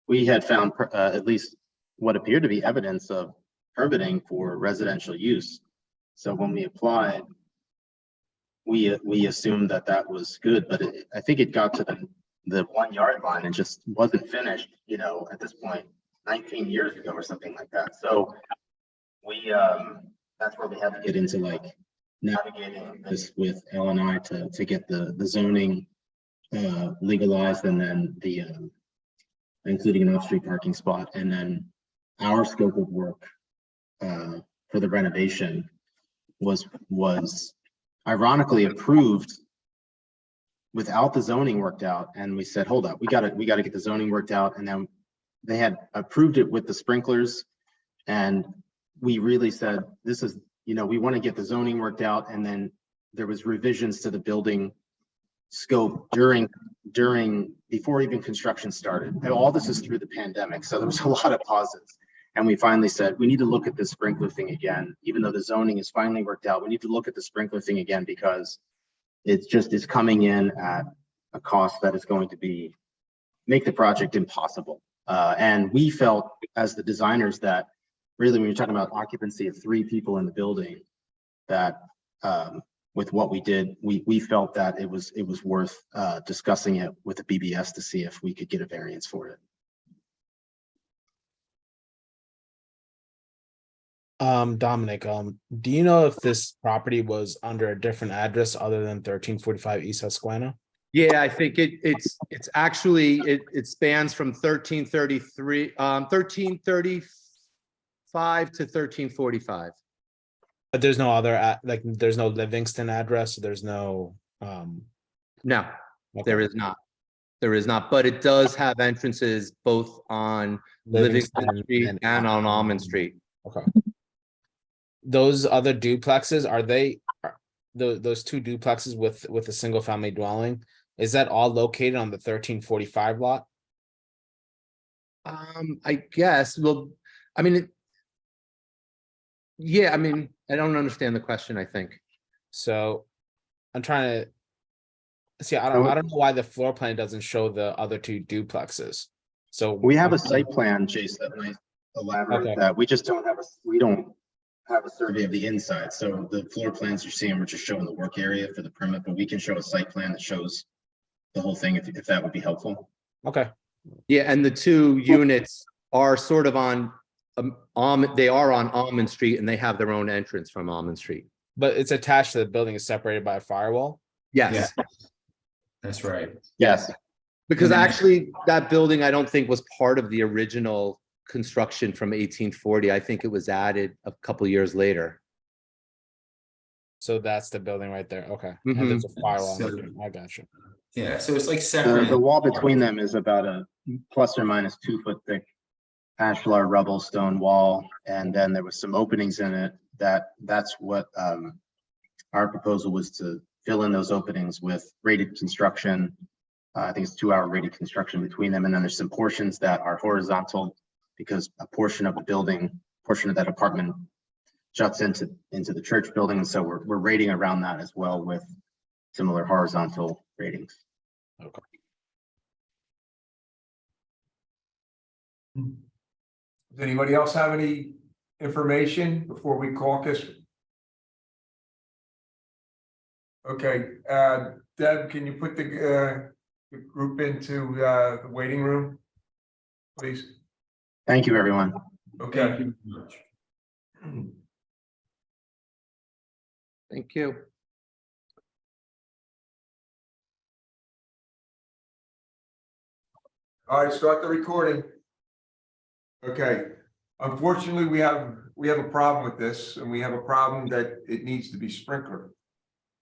we had found at least what appeared to be evidence of permitting for residential use. So when we applied, we assumed that was good, but I think it got to the 1 yard line and just wasn't finished, at this point, 19 years ago or something like that. So that's where we had to get into like navigating this with L&I to get the zoning legalized, and then including an off-street parking spot, and then our scope of work for the renovation was ironically approved without the zoning worked out. And we said, hold up, we got to get the zoning worked out. And then they had approved it with the sprinklers, and we really said, this is, we want to get the zoning worked out. And then there was revisions to the building scope before even construction started. And all this is through the pandemic, so there was a lot of pauses. And we finally said, we need to look at this sprinkler thing again, even though the zoning is finally worked out. We need to look at the sprinkler thing again because it just is coming in at a cost that is going to make the project impossible. And we felt as the designers that really when you're talking about occupancy of 3 people in the building, that with what we did, we felt that it was worth discussing it with the BBS to see if we could get a variance for it. Dominic, do you know if this property was under a different address other than 1345 East Susquehanna? Yeah, I think it's actually, it spans from 1335 to 1345. But there's no other, there's no Livingston address, there's no, No, there is not. There is not, but it does have entrances both on Livingston Street and on Almond Street. Okay. Those other duplexes, are they, those 2 duplexes with a single family dwelling, is that all located on the 1345 lot? I guess, well, I mean, yeah, I mean, I don't understand the question, I think. So I'm trying to see, I don't know why the floor plan doesn't show the other 2 duplexes. So we have a site plan, Jason, that might elaborate that. We just don't have we don't have a survey of the inside. So the floor plans you're seeing, we're just showing the work area for the permit, but we can show a site plan that shows the whole thing if that would be helpful. Okay. Yeah, and the 2 units are sort of they are on Almond Street and they have their own entrance from Almond Street. But it's attached to the building, is separated by a firewall? Yes. Yeah. That's right. Yes. Because actually that building, I don't think was part of the original construction from 1840. I think it was added a couple years later. So that's the building right there. Okay. And there's a firewall. So- I got you. Yeah, so it's like separate. The wall between them is about a plus or minus 2 foot thick ashlar rubble stone wall. And then there was some openings in it that's what our proposal was, to fill in those openings with rated construction. I think it's 2-hour rated construction between them. And then there's some portions that are horizontal because a portion of the building, portion of that apartment juts into the church building. And so we're rating around that as well with similar horizontal ratings. Okay. Does anybody else have any information before we caucus? Okay, Deb, can you put the group into the waiting room, please? Thank you, everyone. Okay. Thank you very much. Thank you. All right, start the recording. Okay, unfortunately, we have a problem with this, and we have a problem that it needs to be sprinklered.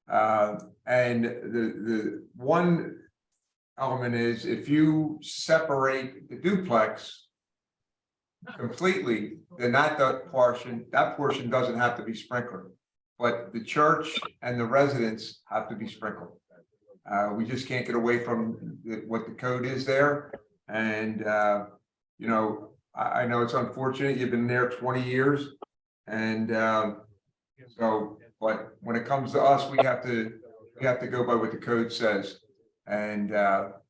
And the one element is if you separate the duplex completely, then that portion doesn't have to be sprinkled. But the church and the residents have to be sprinkled. We just can't get away from what the code is there. And, you know, I know it's unfortunate, you've been there 20 years. And so, but when it comes to us, we have to go by what the code says. And our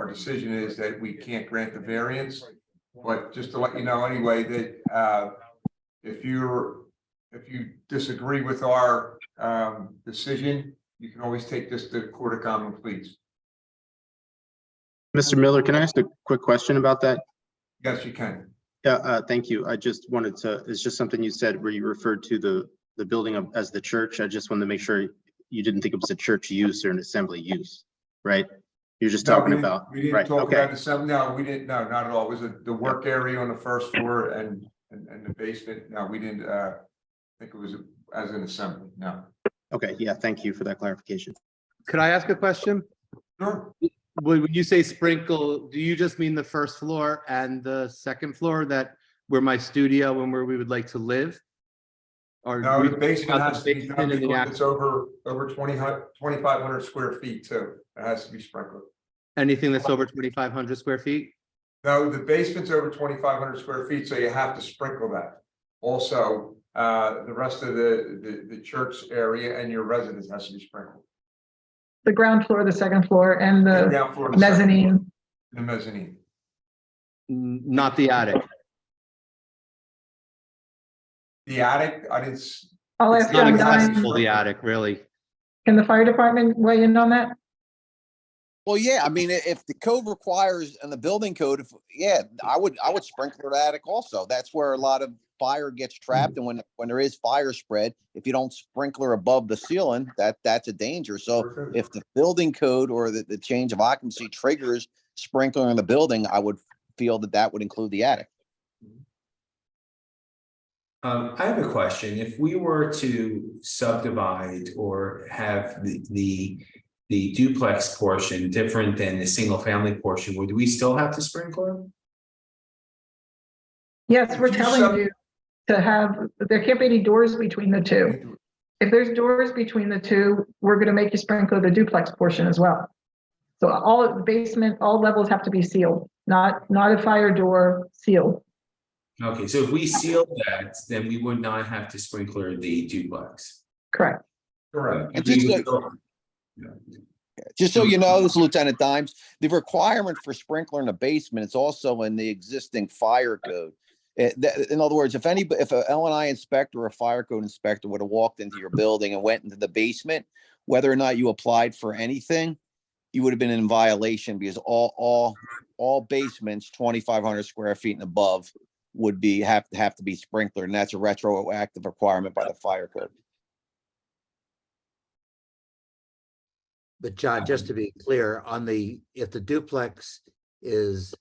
decision is that we can't grant the variance. But just to let you know anyway, that if you disagree with our decision, you can always take this to the Court of Common Pleas. Mr. Miller, can I ask a quick question about that? Yes, you can. Yeah, thank you. I just wanted to, it's just something you said where you referred to the building as the church. I just wanted to make sure you didn't think it was a church use or an assembly use, right? You're just talking about, we didn't right, talk okay. about assembly. No, we didn't. No, not at all. It was the work area on the first floor and the basement. No, we didn't think it was as an assembly. No. Okay, yeah, thank you for that clarification. Could I ask a question? Sure. When you say sprinkle, do you just mean the first floor and the second floor, that where my studio and where we would like to live? Or No, the we- basement about has the to be done basement and the because it's over 2,500 square feet too. It has to be sprinkled. Anything that's over 2,500 square feet? No, the basement's over 2,500 square feet, so you have to sprinkle that. Also, the rest of the church area and your residence has to be sprinkled. The ground floor, the second floor, and The the ground floor, the second floor, mezzanine. The mezzanine. Not the attic. The attic, I didn't, I'll It's ask not John accessible, Dine. the attic, really. Can the fire department weigh in on that? Well, yeah, I mean, if the code requires and the building code, yeah, I would sprinkler the attic also. That's where a lot of fire gets trapped. And when there is fire spread, if you don't sprinkler above the ceiling, that's a danger. So if the building code or the change of occupancy triggers sprinkler in the building, I would feel that would include the attic. I have a question. If we were to subdivide or have the duplex portion different than the single family portion, would we still have to sprinkler? Yes, we're telling you to have, there can't be any doors between the two. If there's doors between the two, we're going to make you sprinkler the duplex portion as well. So all of the basement, all levels have to be sealed, not a fire door, sealed. Okay, so if we sealed that, then we would not have to sprinkler the duplex. Correct. Correct. And just so you know, this is Lieutenant Dimes, the requirement for sprinkler in the basement is also in the existing fire code. In other words, if an L&I inspector or a fire code inspector would have walked into your building and went into the basement, whether or not you applied for anything, you would have been in violation because all basements 2,500 square feet and above would have to be sprinklered, and that's a retroactive requirement by the fire code. But John, just to be clear, if the duplex is,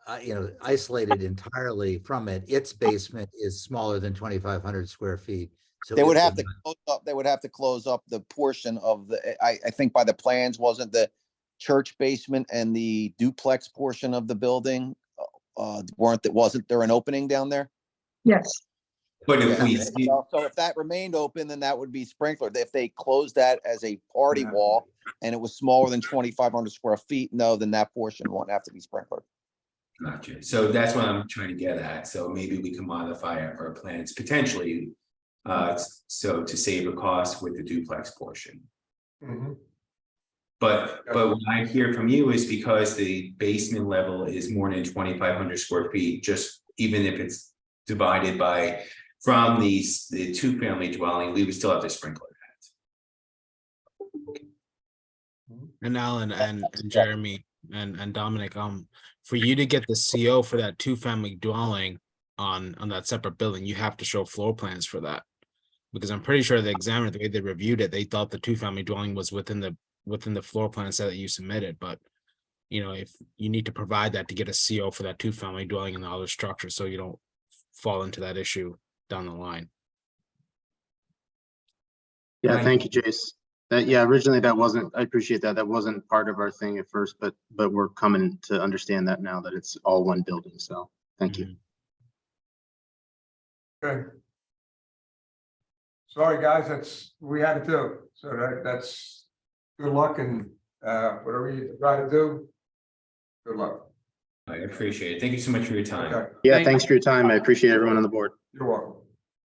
isolated entirely from it, its basement is smaller than 2,500 square feet. So They would have to close up. They would have to close up the portion of I think by the plans, wasn't the church basement and the duplex portion of the building wasn't there an opening down there? Yes. But if we So if that remained open, then that would be sprinklered. If they closed that as a party wall and it was smaller than 2,500 square feet, no, then that portion won't have to be sprinklered. Gotcha. So that's what I'm trying to get at. So maybe we can modify our plans potentially, so to save a cost with the duplex portion. Mhm. But what I hear from you is because the basement level is more than 2,500 square feet, just even if it's divided from the two-family dwelling, we would still have to sprinkle that. And Alan and Jeremy and Dominic, for you to get the CO for that two-family dwelling on that separate building, you have to show floor plans for that. Because I'm pretty sure the examiner, the way they reviewed it, they thought the two-family dwelling was within the floor plan set that you submitted. But if you need to provide that to get a CO for that two-family dwelling and the other structure, so you don't fall into that issue down the line. Yeah, thank you, Jace. Originally I appreciate that. That wasn't part of our thing at first, but we're coming to understand that now that it's all one building. So thank you. Okay. Sorry, guys, that's what we had to do. So that's good luck and whatever you try to do, good luck. I appreciate it. Thank you so much for your time. Okay. Yeah, thanks for your time. I appreciate everyone on the board. You're welcome.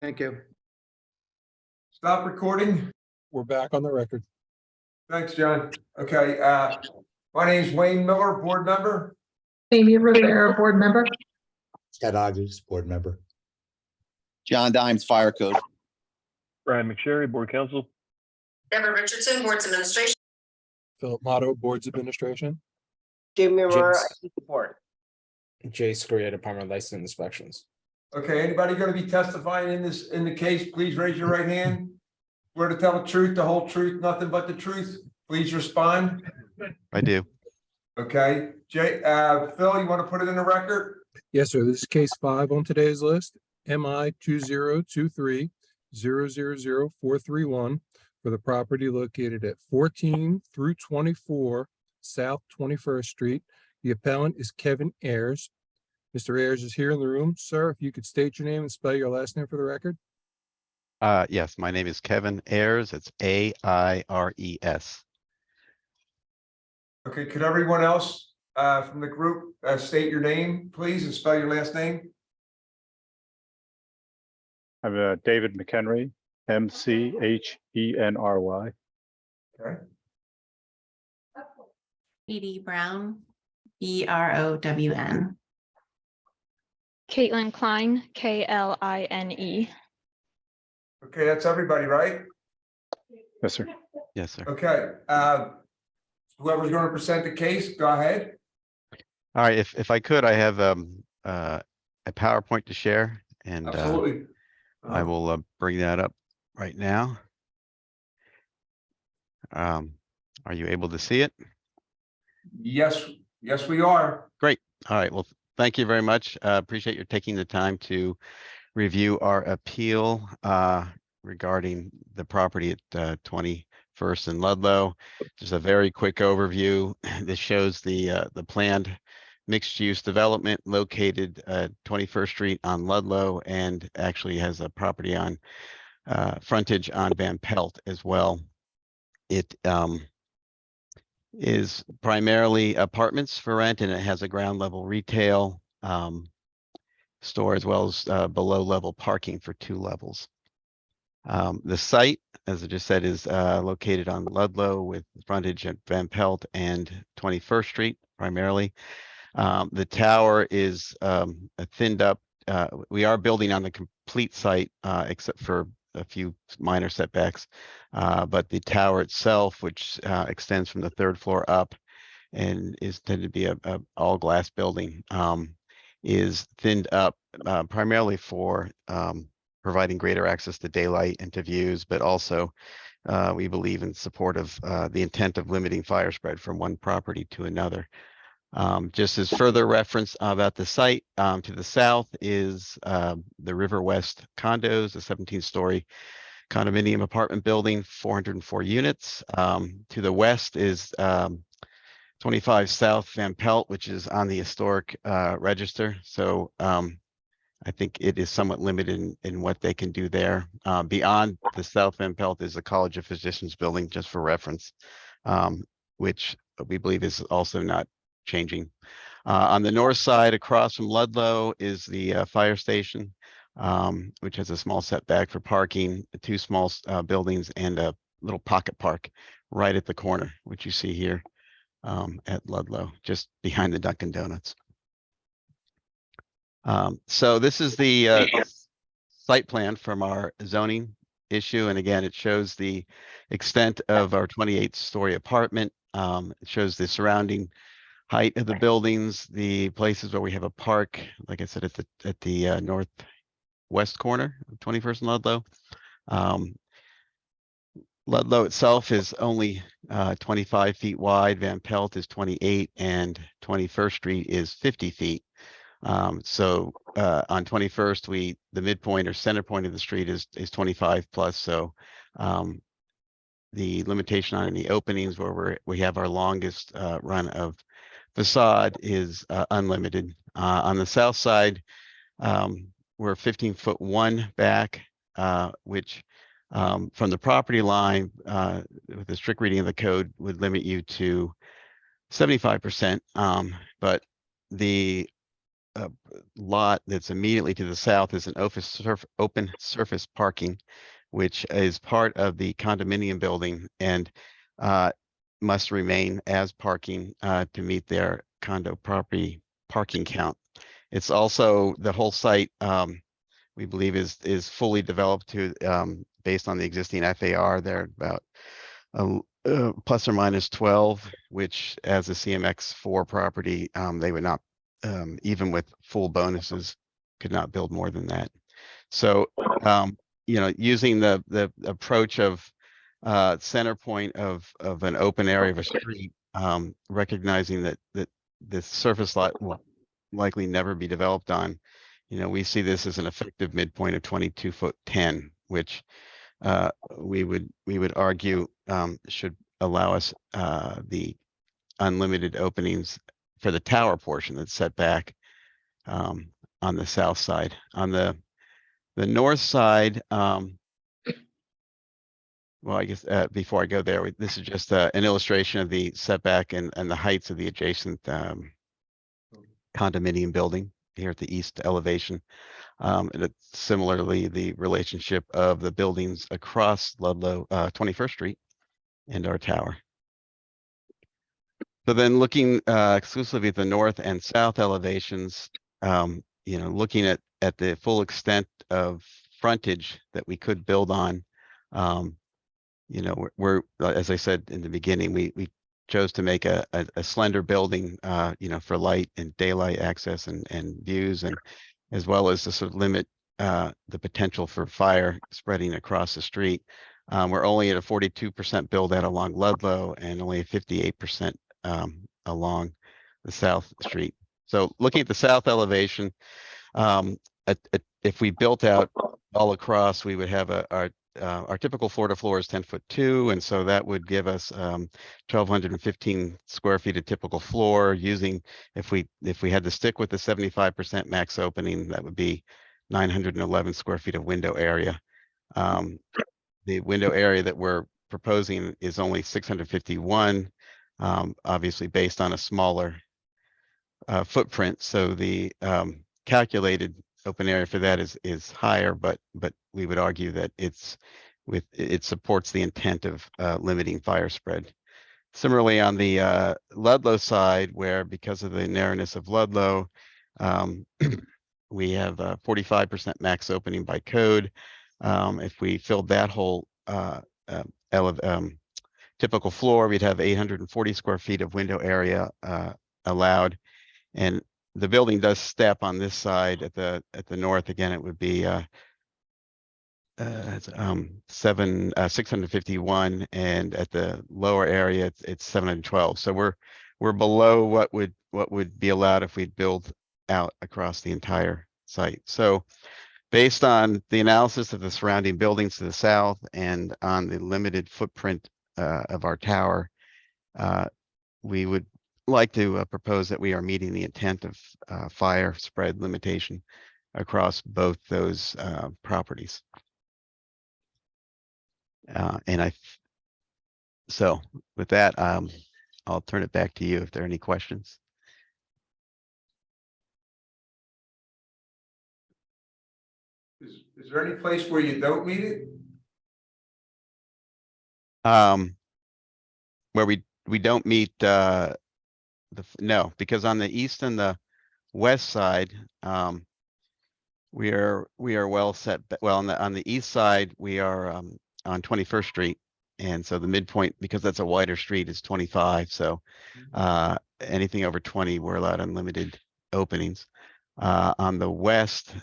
Thank you. Stop recording. We're back on the record. Thanks, John. Okay, my name is Wayne Miller, board member. Amy Rivera, board member. Ted August, board member. John Dimes, fire code. Brian McSherry, board counsel. Deborah Richardson, boards administration. Philip Motto, Boards Administration. Jamie Aurora, James. IT support. Jay Scurria, Department of License Inspections. Okay, anybody going to be testifying in the case, please raise your right hand. Swear to tell the truth, the whole truth, nothing but the truth. Please respond. I do. Okay, Phil, you want to put it in the record? Yes, sir. This is case 5 on today's list. MI 2023-000431 for the property located at 14 through 24 South 21st Street. The appellant is Kevin Ayers. Mr. Ayers is here in the room. Sir, if you could state your name and spell your last name for the record. Yes, my name is Kevin Ayres. It's AIRES. Okay, could everyone else from the group state your name, please, and spell your last name? I'm David McHenry, MCHENRY. Okay. Edie Brown, BROWN. Caitlin Klein, KLINE. Okay, that's everybody, right? Yes, sir. Yes, sir. Okay. Whoever's going to present the case, go ahead. All right, if I could, I have a PowerPoint to share, and Absolutely. I will bring that up right now. Are you able to see it? Yes, yes, we are. Great. All right. Well, thank you very much. Appreciate your taking the time to review our appeal regarding the property at 21st and Ludlow. Just a very quick overview. This shows the planned mixed-use development located at 21st Street on Ludlow, and actually has a property on frontage on Van Pelt as well. It is primarily apartments for rent, and it has a ground level retail store as well as below level parking for 2 levels. The site, as I just said, is located on Ludlow with frontage at Van Pelt and 21st Street primarily. The tower is thinned up. We are building on the complete site except for a few minor setbacks, but the tower itself, which extends from the 3rd floor up and is intended to be a all glass building, is thinned up primarily for providing greater access to daylight and to views, but also we believe in support of the intent of limiting fire spread from one property to another. Just as further reference about the site, to the south is the River West condos, a 17-story condominium apartment building, 404 units. To the west is 25 South Van Pelt, which is on the historic register. So I think it is somewhat limited in what they can do there. Beyond the South Van Pelt is the College of Physicians building, just for reference, which we believe is also not changing. On the north side, across from Ludlow, is the fire station, which has a small setback for parking, 2 small buildings, and a little pocket park right at the corner, which you see here at Ludlow, just behind the Dunkin' Donuts. So this is the site plan from our zoning issue. And again, it shows the extent of our 28-story apartment. It shows the surrounding height of the buildings, the places where we have a park, like I said, at the northwest corner of 21st and Ludlow. Ludlow itself is only 25 feet wide. Van Pelt is 28, and 21st Street is 50 feet. So on 21st, the midpoint or center point of the street is 25 plus. So the limitation on any openings where we have our longest run of facade is unlimited. On the south side, we're 15-foot back, which from the property line, with the strict reading of the code, would limit you to 75%. But the lot that's immediately to the south is an open surface parking, which is part of the condominium building and must remain as parking to meet their condo property parking count. It's also, the whole site, we believe is fully developed to based on the existing FAR. They're about plus or minus 12, which as a CMX4 property, they would not, even with full bonuses, could not build more than that. So, using the approach of center point of an open area of a street, recognizing that this surface lot will likely never be developed on, we see this as an effective midpoint of 22'10", which we would argue should allow us the unlimited openings for the tower portion that's set back on the south side. On the north side, well, I guess before I go there, this is just an illustration of the setback and the heights of the adjacent condominium building here at the east elevation. And it's similarly the relationship of the buildings across Ludlow 21st Street and our tower. So then looking exclusively at the north and south elevations, looking at the full extent of frontage that we could build on, we're as I said in the beginning, we chose to make a slender building, for light and daylight access and views, and as well as to sort of limit the potential for fire spreading across the street. We're only at a 42% build out along Ludlow and only a 58% along the South Street. So looking at the south elevation, if we built out all across, we would have our typical floor to floor is 10'2", and so that would give us 1,215 square feet of typical floor. Using if we had to stick with the 75% max opening, that would be 911 square feet of window area. The window area that we're proposing is only 651, obviously based on a smaller footprint. So the calculated open area for that is higher, but we would argue that it supports the intent of limiting fire spread. Similarly, on the Ludlow side, where because of the narrowness of Ludlow, we have 45% max opening by code. If we filled that whole typical floor, we'd have 840 square feet of window area allowed, and the building does step on this side at the north. Again, it would be 651, and at the lower area it's 712. So we're below what would be allowed if we build out across the entire site. So based on the analysis of the surrounding buildings to the south and on the limited footprint of our tower, we would like to propose that we are meeting the intent of fire spread limitation across both those properties. So with that, I'll turn it back to you if there are any questions. Is there any place where you don't meet it? Where we don't meet no, because on the east and the west side, we are well set. Well, on the east side, we are on 21st Street, and so the midpoint, because that's a wider street, is 25. So anything over 20, we're allowed unlimited openings. On the west,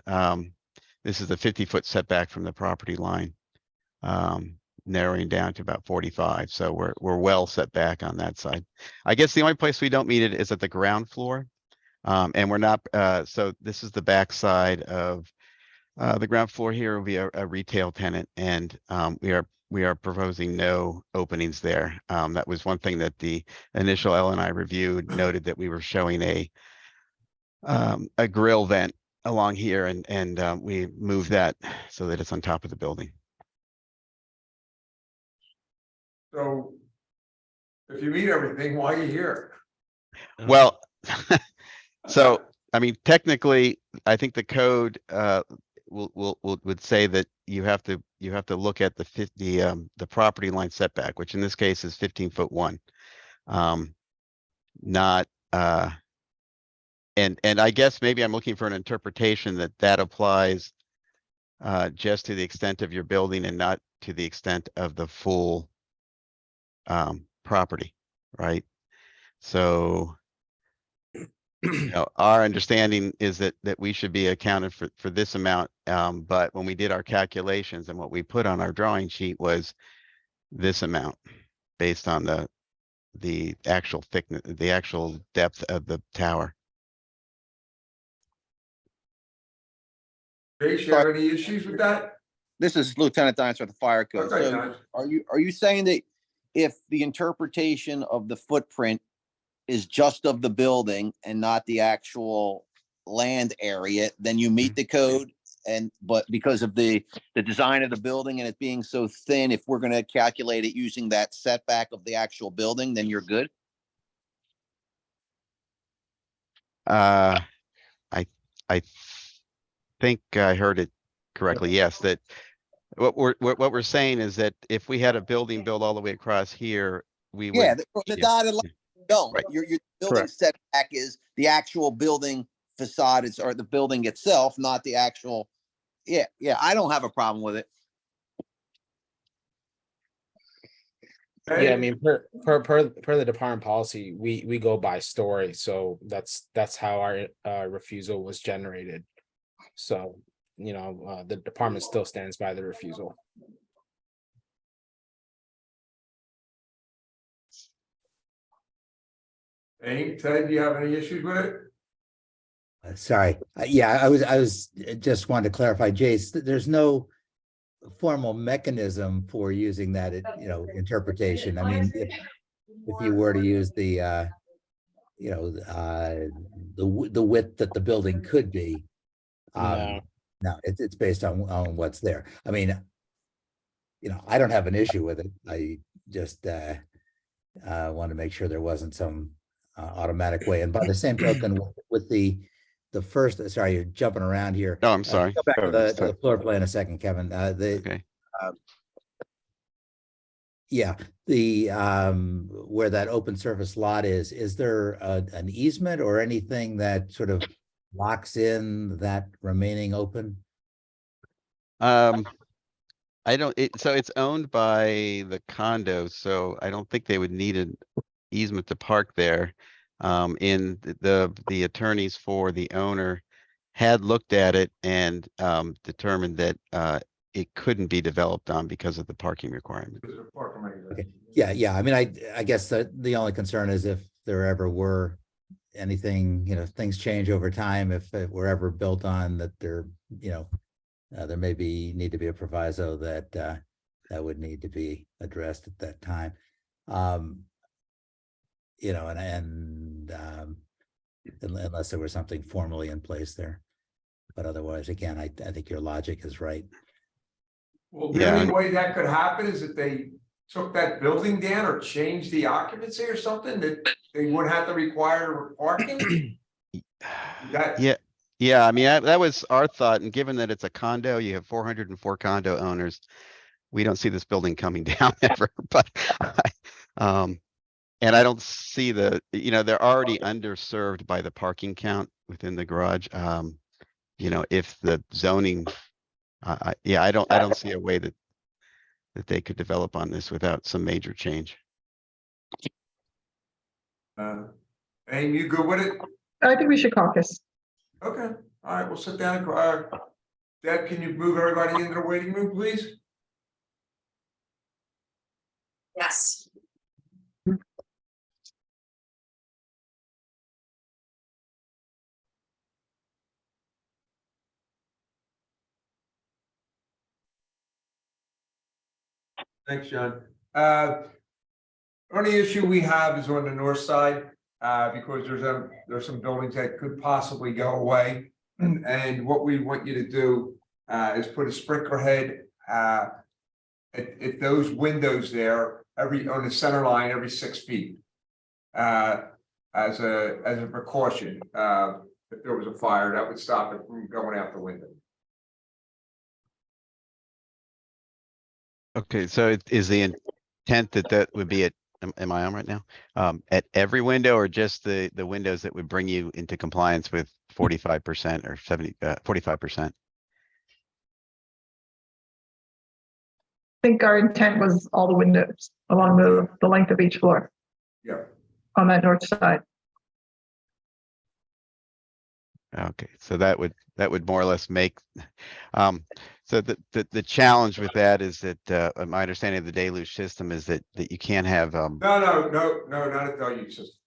this is a 50-foot setback from the property line, narrowing down to about 45. So we're well set back on that side. I guess the only place we don't meet it is at the ground floor. And we're not, so this is the back side of the ground floor. Here will be a retail tenant, and we are proposing no openings there. That was one thing that the initial L&I review noted, that we were showing a grill vent along here, and we moved that so that it's on top of the building. So if you meet everything, why are you here? Well, so I mean, technically, I think the code would say that you have to look at the property line setback, which in this case is 15'1". Not and I guess maybe I'm looking for an interpretation that applies just to the extent of your building and not to the extent of the full property, right? So our understanding is that we should be accounted for this amount, but when we did our calculations and what we put on our drawing sheet was this amount based on the actual thickness, the actual depth of the tower. Jake, you have any issues with that? This is Lieutenant Dines with the fire code. Okay, So Dines. are you saying that if the interpretation of the footprint is just of the building and not the actual land area, then you meet the code but because of the design of the building and it being so thin, if we're gonna calculate it using that setback of the actual building, then you're good? I think I heard it correctly. Yes, that what we're saying is that if we had a building built all the way across here, we Yeah, would. the Yeah, dotted line, don't. right. Your building Correct. setback is the actual building facade, or the building itself, not the actual. Yeah, I don't have a problem with it. Yeah, I mean, per the department policy, we go by story, so that's how our refusal was generated. So, the department still stands by the refusal. Hey, Ted, do you have any issues with it? Sorry. Yeah, I was just wanted to clarify, Jace, there's no formal mechanism for using that, interpretation. I mean, if you were to use the, the width that the building could be, No. no, it's based on what's there. I mean, I don't have an issue with it. I just want to make sure there wasn't some automatic way. And by the same token, with the first, sorry, you're jumping around here. Oh, I'm sorry. Go back to Oh, the floor plan a second, Kevin. Okay. Yeah, the where that open surface lot is there an easement or anything that sort of locks in that remaining open? I don't, so it's owned by the condo, so I don't think they would need an easement to park there. In the attorneys for the owner had looked at it and determined that it couldn't be developed on because of the parking requirement. Okay. Yeah. I mean, I guess the only concern is if there ever were anything, things change over time. If it were ever built on that, there may need to be a proviso that that would need to be addressed at that time. Unless there was something formally in place there, but otherwise, again, I think your logic is right. Well, the only way that could happen is if they took that building down or changed the occupancy or something, that they wouldn't have to require parking. Yeah. I mean, that was our thought. And given that it's a condo, you have 404 condo owners. We don't see this building coming down ever, but, and I don't see they're already underserved by the parking count within the garage. If the zoning, I don't see a way that they could develop on this without some major change. Aim, you good with it? I think we should caucus. Okay, all right, we'll sit down. Deb, can you move everybody into the waiting room, please? Yes. Thanks, John. Only issue we have is on the north side, because there's some buildings that could possibly go away. And what we want you to do is put a sprinkler head at those windows there on the center line every 6 feet. As a precaution, if there was a fire, that would stop it from going out the window. Okay, so is the intent that would be at, am I on right now? At every window or just the windows that would bring you into compliance with 45% or 45%? I think our intent was all the windows along the length of each floor. Yeah. On that north side. Okay, so that would more or less make, so the challenge with that is that my understanding of the deluge system is that you can't have No, not a deluge system.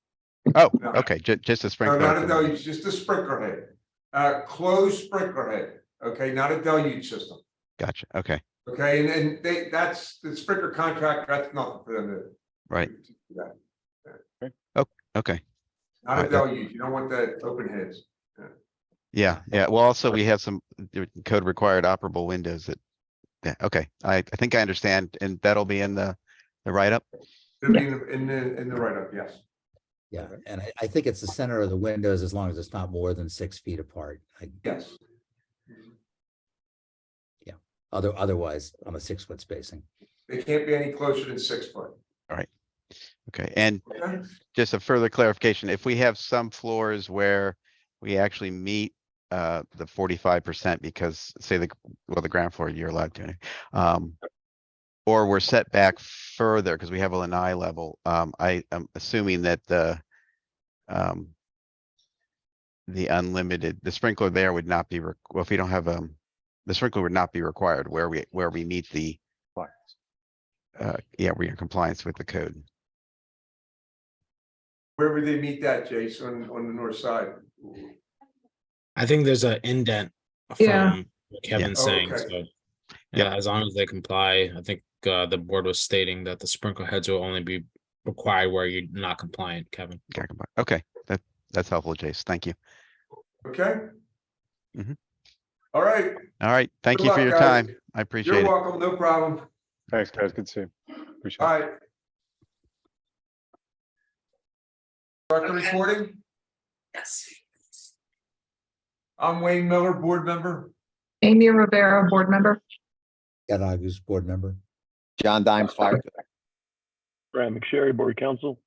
Oh, No. okay, just a No, sprinkler. not a deluge, just a sprinkler head. Closed sprinkler head, okay, not a deluge system. Gotcha, okay. Okay, and that's the sprinkler contractor, that's nothing for them to. Right. to do that. Oh, okay. Not a deluge, you don't want that open heads. Yeah, yeah. Well, also we have some code required operable windows that, yeah, okay. I think I understand, and that'll be in the write-up. It'll be in the write-up, yes. Yeah, and I think it's the center of the windows as long as it's not more than 6 feet apart. Yes. Yeah, otherwise on a 6-foot spacing. They can't be any closer than 6 foot. All right. Okay, and Okay. just a further clarification, if we have some floors where we actually meet the 45% because say the ground floor, you're allowed to, or we're set back further because we have a lanai level, I am assuming that the unlimited, the sprinkler there would not be, well, if we don't have, the sprinkler would not be required where we meet the, yeah, we're in compliance with the code. Where would they meet that, Jason, on the north side? I think there's an indent Yeah. from what Kevin's Oh, saying, okay. so. Yeah, as long as they comply, I think the board was stating that the sprinkler heads will only be required where you're not compliant, Kevin. Okay, that's helpful, Jace. Thank you. Okay. Mhm. All right. All right, thank Good you for luck, your guys. time. I appreciate You're it. welcome, no problem. Thanks, guys. Good to see you. Appreciate All it. right. Start the recording. Yes. I'm Wayne Miller, board member. Amy Rivera, board member. Ed August, board member. John Dimes, fire code. Brian McSherry, Board Counsel.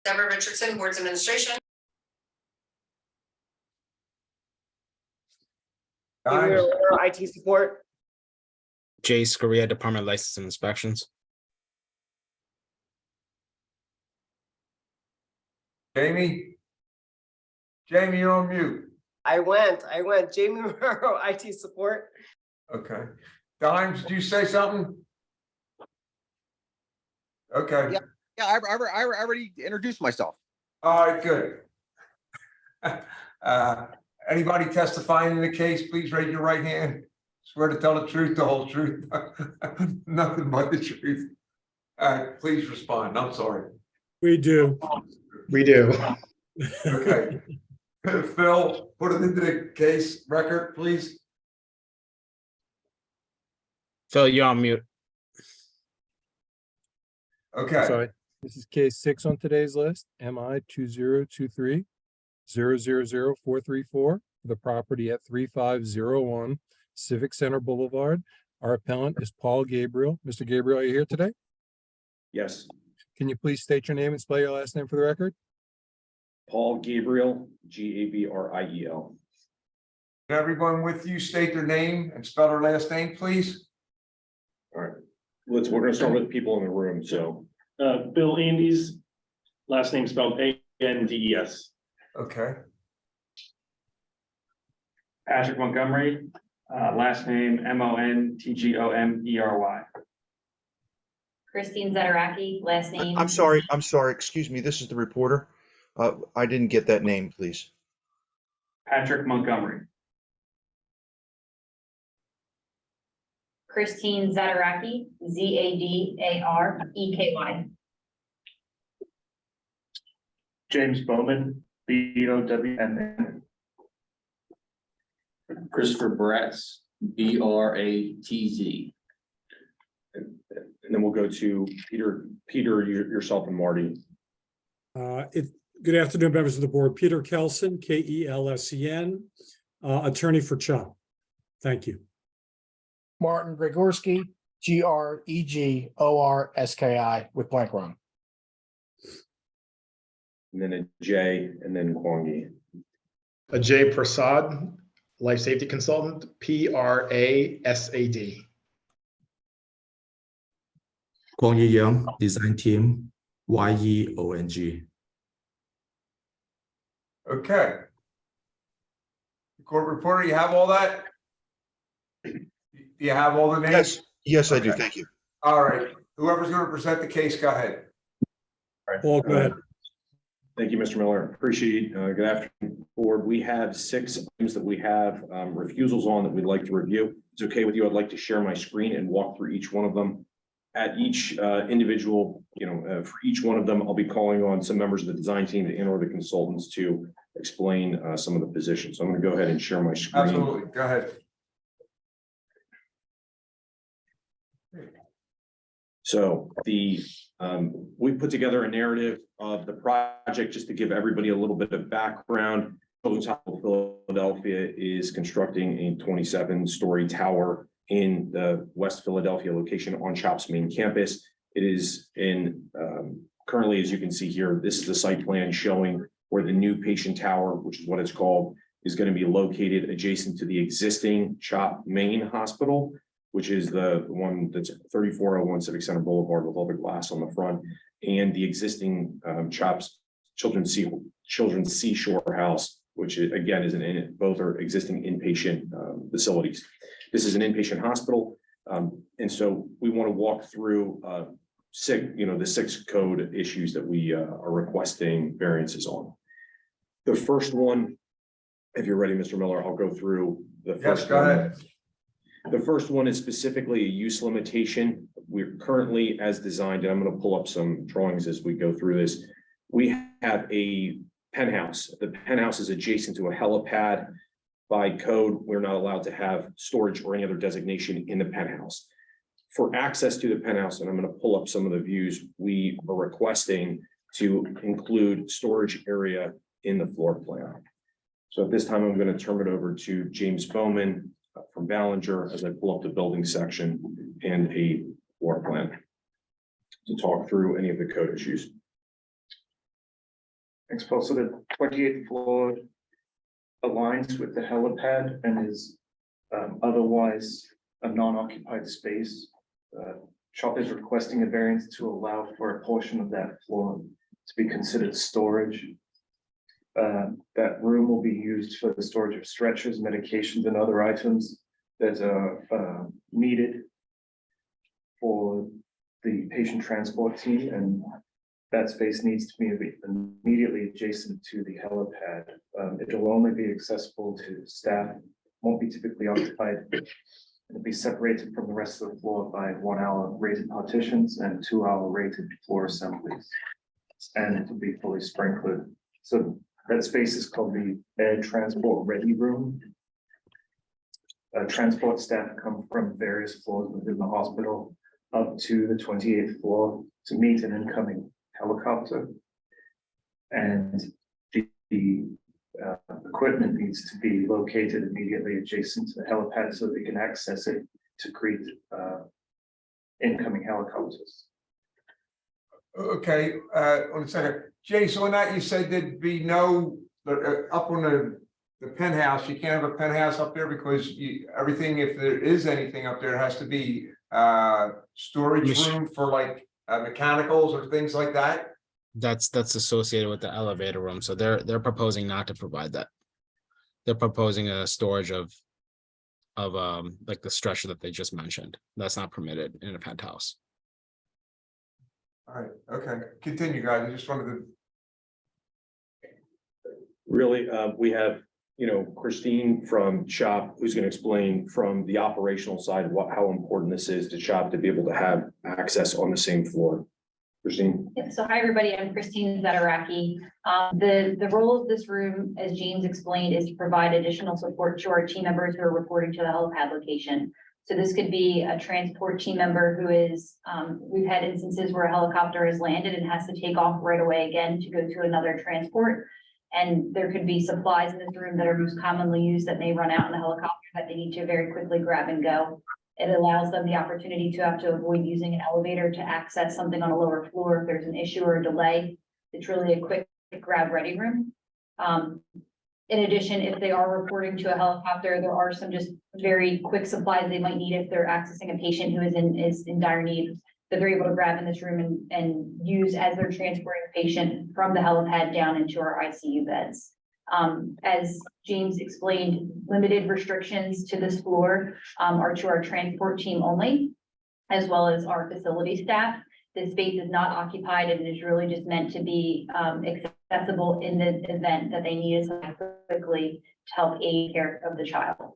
Deborah Richardson, Boards Administration. Guys, IT support. Jace Korea, Department of License and Inspections. Jamie, you're on mute. I went. Jamie Romero, IT support. Okay. Dimes, did you say something? Okay. Yeah, I already introduced myself. All right, good. Anybody testifying in the case, please raise your right hand. Swear to tell the truth, the whole truth, nothing but the truth. Please respond. I'm sorry. We do. We do. Okay. Phil, put it into the case record, please. Phil, you're on mute. Okay. Sorry, this is case 6 on today's list, MI 2023-000434, for the property at 3501 Civic Center Boulevard. Our appellant is Paul Gabriel. Mr. Gabriel, are you here today? Yes, Can you please state your name and spell your last name for the record? Paul Gabriel, Gabriel. Can everyone with you state their name and spell their last name, please? All right, we're gonna start with the people in the room, so. Bill Andes, last name spelled Andes. Okay. Patrick Montgomery, last name Montgomery. Christine Zadaraki, last name. I'm sorry, excuse me, this is the reporter. I didn't get that name, please. Patrick Montgomery. Christine Zadaraki, Zadareki. James Bowman, Bowmn. Christopher Bratz, Bratz. And then we'll go to Peter, yourself and Marty. Good afternoon, members of the board. Peter Kelson, Kelsen, attorney for Chubb. Thank you. Martin Gregorski, Gregorski with blank run. And then a J, and then Kwangi. Ajay Prasad, life safety consultant, PRASAD. Kwang Yi Young, design team, YEONG. Okay. Court reporter, you have all that? Do you have all the names? Yes, I do. Okay. Thank you. All right. Whoever's going to present the case, go ahead. All right. Paul, go ahead. Thank you, Mr. Miller. Appreciate, good afternoon, board. We have 6 items that we have refusals on that we'd like to review. It's okay with you. I'd like to share my screen and walk through each one of them. At each individual, for each one of them, I'll be calling on some members of the design team and or the consultants to explain some of the positions. So I'm going to go ahead and share my screen. Absolutely, go ahead. So we put together a narrative of the project just to give everybody a little bit of background. Children's Hospital Philadelphia is constructing a 27-story tower in the West Philadelphia location on CHOP's main campus. It is in currently, as you can see here, this is the site plan showing where the new patient tower, which is what it's called, is going to be located adjacent to the existing CHOP main hospital, which is the one that's 3401 Civic Center Boulevard with all the glass on the front, and the existing CHOP's Children's Seashore House, which is, again is both are existing inpatient facilities. This is an inpatient hospital, and so we want to walk through the 6 code issues that we are requesting variances on. The first one, if you're ready, Mr. Miller, I'll go through the first. Yes, go ahead. The first one is specifically a use limitation. We're currently, as designed, and I'm going to pull up some drawings as we go through this. We have a penthouse. The penthouse is adjacent to a helipad. By code, we're not allowed to have storage or any other designation in the penthouse. For access to the penthouse, and I'm going to pull up some of the views, we are requesting to include storage area in the floor plan. So at this time, I'm going to turn it over to James Bowman from Ballinger as I pull up the building section and a floor plan to talk through any of the code issues. Thanks, Paul. So the 28th floor aligns with the helipad and is otherwise a non-occupied space. CHOP is requesting a variance to allow for a portion of that floor to be considered storage. That room will be used for the storage of stretchers, medications, and other items that are needed for the patient transport team, and that space needs to be immediately adjacent to the helipad. It will only be accessible to staff, won't be typically occupied. It'll be separated from the rest of the floor by 1 hour rated partitions and 2 hour rated floor assemblies. And it will be fully sprinkled. So that space is called the Air Transport Ready Room. Transport staff come from various floors within the hospital up to the 28th floor to meet an incoming helicopter. And the equipment needs to be located immediately adjacent to the helipad so they can access it to greet incoming helicopters. Okay, on a second. Jay, so on that you said there'd be no, up on the penthouse, you can't have a penthouse up there because everything, if there is anything up there, has to be storage room for like mechanicals or things like that? That's associated with the elevator room. So they're proposing not to provide that. They're proposing a storage of like the stretcher that they just mentioned. That's not permitted in a penthouse. All right, okay, continue, guys. I just wanted to. Really, we have, Christine from CHOP, who's going to explain from the operational side how important this is to CHOP to be able to have access on the same floor. Christine. So hi, everybody. I'm Christine Zadaraki. The role of this room, as James explained, is to provide additional support to our team members who are reporting to the helipad location. So this could be a transport team member who is, we've had instances where a helicopter has landed and has to take off right away again to go to another transport. And there could be supplies in this room that are most commonly used that may run out in the helicopter that they need to very quickly grab and go. It allows them the opportunity to have to avoid using an elevator to access something on a lower floor if there's an issue or a delay. It's really a quick grab ready room. In addition, if they are reporting to a helicopter, there are some just very quick supplies they might need if they're accessing a patient who is in dire need that they're able to grab in this room and use as they're transporting the patient from the helipad down into our ICU beds. As James explained, limited restrictions to this floor are to our transport team only, as well as our facility staff. This space is not occupied and is really just meant to be accessible in the event that they need us quickly to help aid care of the child.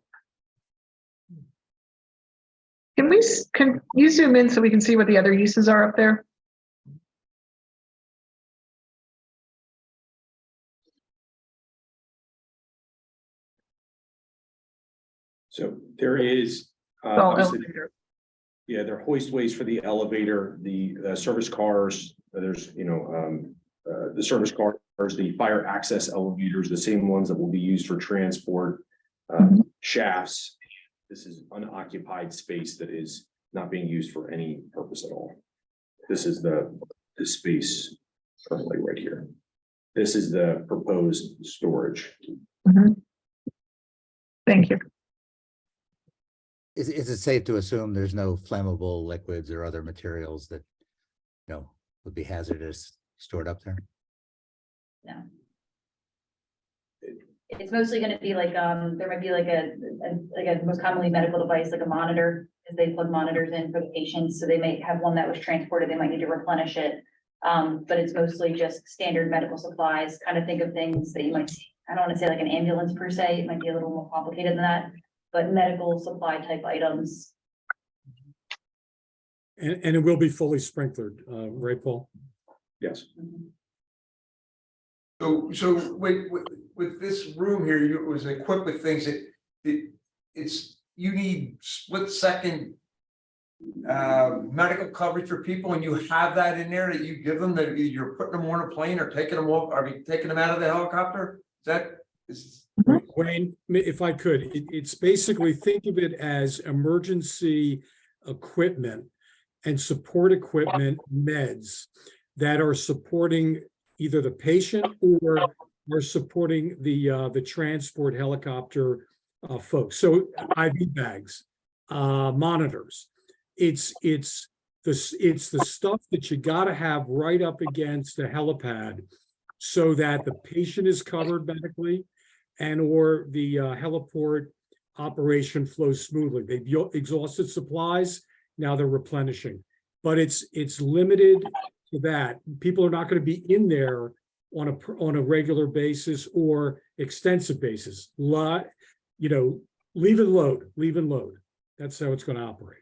Can you zoom in so we can see what the other uses are up there? So there is, All obviously, elevator. yeah, there are hoistways for the elevator, the service cars, there's, the service cars, the fire access elevators, the same ones that will be used for transport, shafts. This is unoccupied space that is not being used for any purpose at all. This is the space currently right here. This is the proposed storage. Thank you. Is it safe to assume there's no flammable liquids or other materials that, would be hazardous stored up there? No. It's mostly gonna be like, there might be like a most commonly medical device, like a monitor, because they plug monitors in for the patients, so they may have one that was transported, they might need to replenish it. But it's mostly just standard medical supplies, kind of think of things that you might see. I don't want to say like an ambulance per se, it might be a little more complicated than that, but medical supply type items. And it will be fully sprinkled, right, Paul? Yes. So with this room here, it was equipped with things that you need split second medical coverage for people, and you have that in there that you give them, that you're putting them on a plane or taking them off, taking them out of the helicopter? Wayne, if I could, it's basically, think of it as emergency equipment and support equipment, meds that are supporting either the patient or are supporting the transport helicopter folks. So IV bags, monitors. It's the stuff that you got to have right up against the helipad so that the patient is covered medically and or the heliport operation flows smoothly. They've exhausted supplies, now they're replenishing. But it's limited to that. People are not going to be in there on a regular basis or extensive basis. Leave and load. That's how it's going to operate.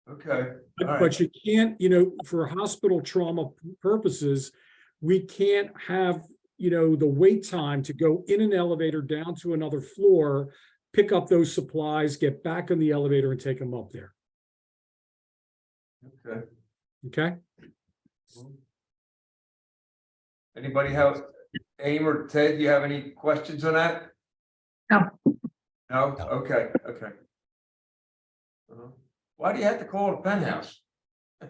Okay. But you can't, for hospital trauma purposes, we can't have, the wait time to go in an elevator down to another floor, pick up those supplies, get back in the elevator and take them up there. Okay. Okay. Anybody have, Aim or Ted, do you have any questions on that? No. No? Okay. Why do you have to call it a penthouse? I'm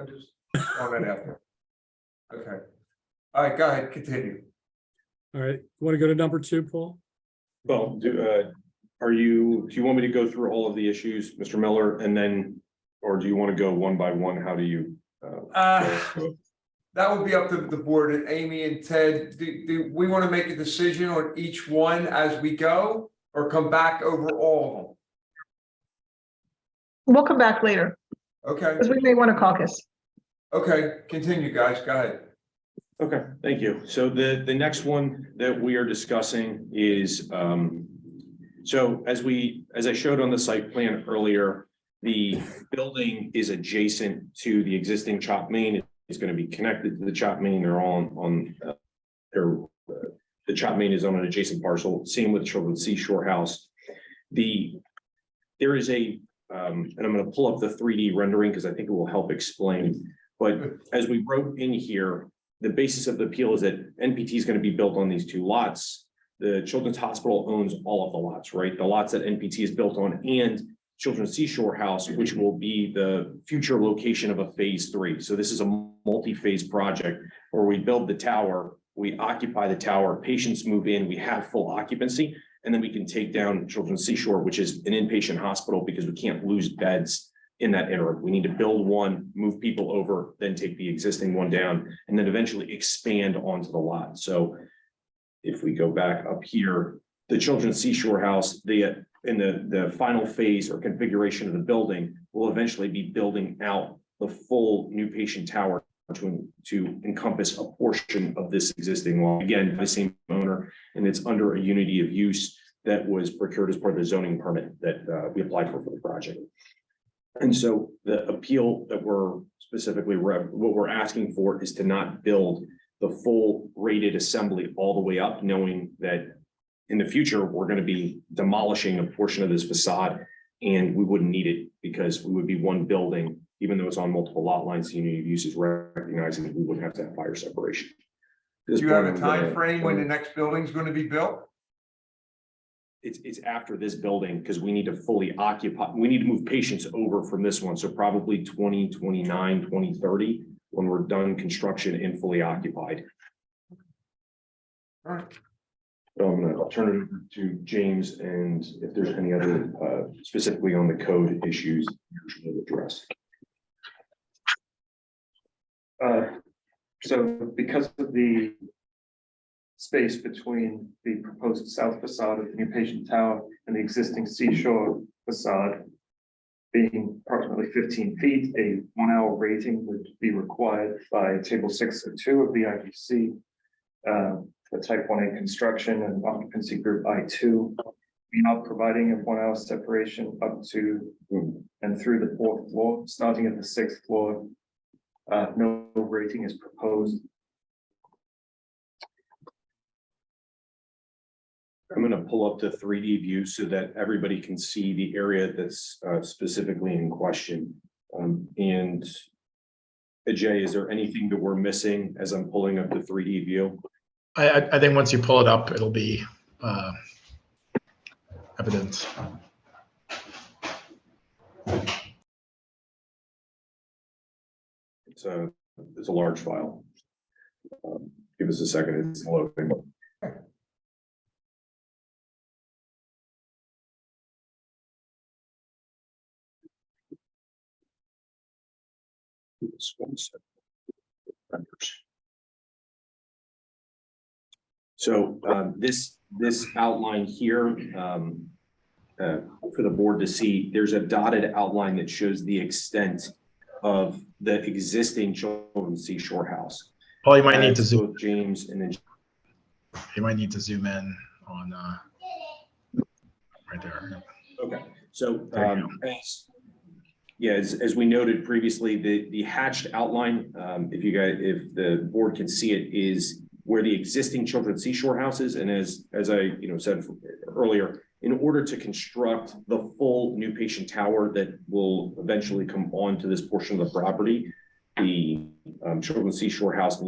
just throwing that out there. Okay. All right, go ahead, continue. All right. You want to go to number 2, Paul? Well, do you want me to go through all of the issues, Mr. Miller, and then, or do you want to go one by one? How do you? That would be up to the board, and Amy and Ted. Do we want to make a decision on each one as we go, or come back over all of them? We'll come back later, Okay. because we may want to caucus. Okay, continue, guys. Go ahead. Okay, thank you. So the next one that we are discussing is, so as I showed on the site plan earlier, the building is adjacent to the existing chop main. It's going to be connected to the chop main. They're all on the chop main is on an adjacent parcel. Same with Children's Seashore House. There is and I'm going to pull up the 3D rendering because I think it will help explain. But as we wrote in here, the basis of the appeal is that NPT is going to be built on these 2 lots. The Children's Hospital owns all of the lots, right? The lots that NPT is built on, and Children's Seashore House, which will be the future location of a phase 3. So this is a multi-phase project where we build the tower, we occupy the tower, patients move in, we have full occupancy, and then we can take down Children's Seashore, which is an inpatient hospital, because we can't lose beds in that interim. We need to build one, move people over, then take the existing one down, and then eventually expand onto the lot. So if we go back up here, the Children's Seashore House, in the final phase or configuration of the building, will eventually be building out the full new patient tower to encompass a portion of this existing law. Again, the same owner, and it's under a unity of use that was procured as part of the zoning permit that we applied for the project. And so the appeal that we're specifically, what we're asking for is to not build the full rated assembly all the way up, knowing that in the future, we're going to be demolishing a portion of this facade, and we wouldn't need it because we would be one building, even though it's on multiple lot lines. The unit of use is recognizing that we wouldn't have to have fire separation. Do you have a time frame when the next building is going to be built? It's after this building because we need to fully occupy, we need to move patients over from this one. So probably 2029, 2030, when we're done construction and fully occupied. All right. So I'll turn it over to James, and if there's any other specifically on the code issues you'll address. So because of the space between the proposed south facade of the new patient tower and the existing seashore facade being approximately 15 feet, a 1 hour rating would be required by table 602 of the IBC for type 1A construction and occupancy group I2. We are providing a 1 hour separation up to and through the 4th floor, starting at the 6th floor. No rating is proposed. I'm going to pull up the 3D view so that everybody can see the area that's specifically in question. And Ajay, is there anything that we're missing as I'm pulling up the 3D view? I think once you pull it up, it'll be evident. It's a large file. Give us a second. It's loading. This one second. So this outline here for the board to see, there's a dotted outline that shows the extent of the existing Children's Seashore House. Paul, you might need to zoom. Both James and then You might need to zoom in on right there. okay. So as we noted previously, the hatched outline, if the board can see it, is where the existing Children's Seashore House is. And as I said earlier, in order to construct the full new patient tower that will eventually come onto this portion of the property, the Children's Seashore House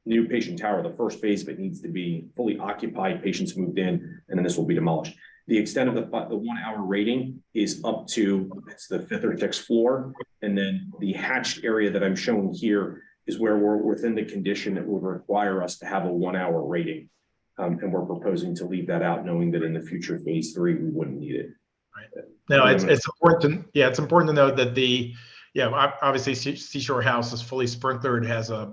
new patient tower, the first phase of it needs to be fully occupied, patients moved in, and then this will be demolished. The extent of the 1 hour rating is up to, it's the 5th or 6th floor. And then the hatched area that I'm showing here is where we're within the condition that would require us to have a 1 hour rating. And we're proposing to leave that out, knowing that in the future phase 3, we wouldn't need it. Right. No, it's important. It's important to note that obviously Seashore House is fully sprinklered. It has a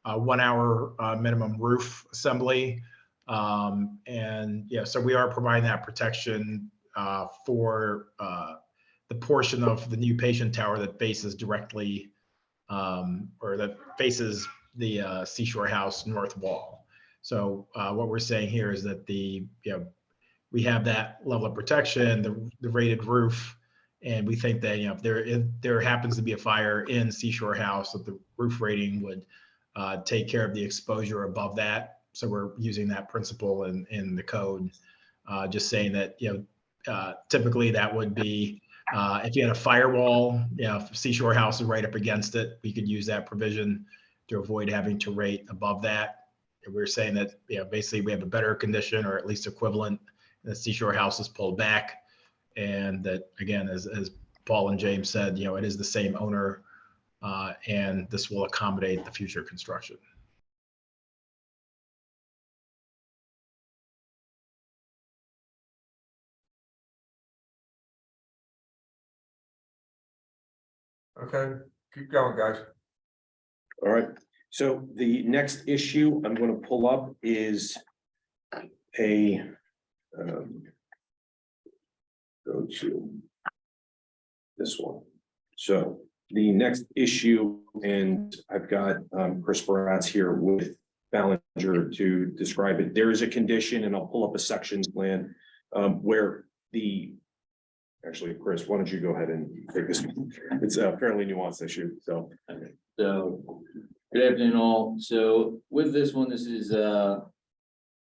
1 hour minimum roof assembly. So we are providing that protection for the portion of the new patient tower that faces directly or that faces the Seashore House north wall. So what we're saying here is that we have that level of protection, the rated roof, and we think that if there happens to be a fire in Seashore House, that the roof rating would take care of the exposure above that. So we're using that principle in the code, just saying that typically that would be if you had a firewall, if Seashore House is right up against it, we could use that provision to avoid having to rate above that. And we're saying that basically we have a better condition or at least equivalent. The Seashore House is pulled back, and that again, as Paul and James said, it is the same owner, and this will accommodate the future construction. Okay, keep going, guys. All right. So the next issue I'm going to pull up is go to this one. So the next issue, and I've got Chris Baratz here with Ballinger to describe it. There is a condition, and I'll pull up a section plan where actually, Chris, why don't you go ahead and take this one? It's a fairly nuanced issue. So good afternoon all. So with this one, this is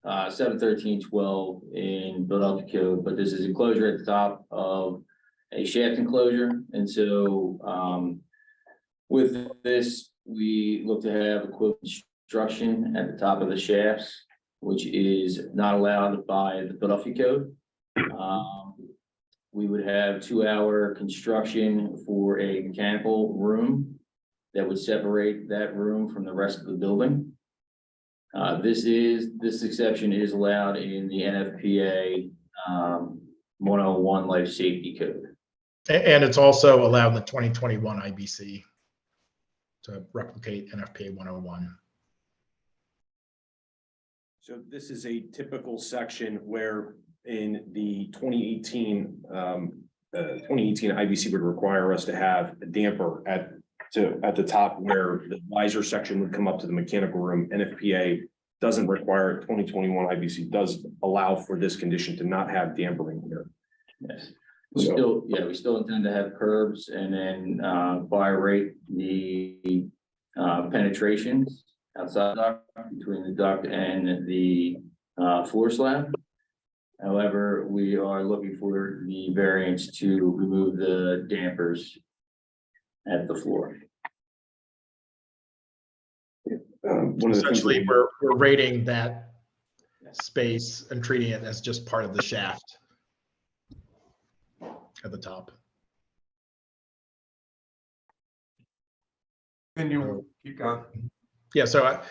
71312 in Philadelphia code, but this is enclosure at the top of a shaft enclosure. And so with this, we look to have equivalent construction at the top of the shafts, which is not allowed by the Philadelphia code. We would have 2-hour construction for a mechanical room that would separate that room from the rest of the building. This exception is allowed in the NFPA 101 life safety code. And it's also allowed in the 2021 IBC to replicate NFPA 101. So this is a typical section where in the 2018 IBC would require us to have a damper at the top where the visor section would come up to the mechanical room. NFPA doesn't require it. 2021 IBC does allow for this condition to not have dampering here. Yes. We still intend to have curbs and then fire rate the penetrations outside the duct between the duct and the floor slab. However, we are looking for the variance to remove the dampers at the floor. Essentially, we're rating that space and treating it as just part of the shaft at the top. Can you keep going? Yeah, so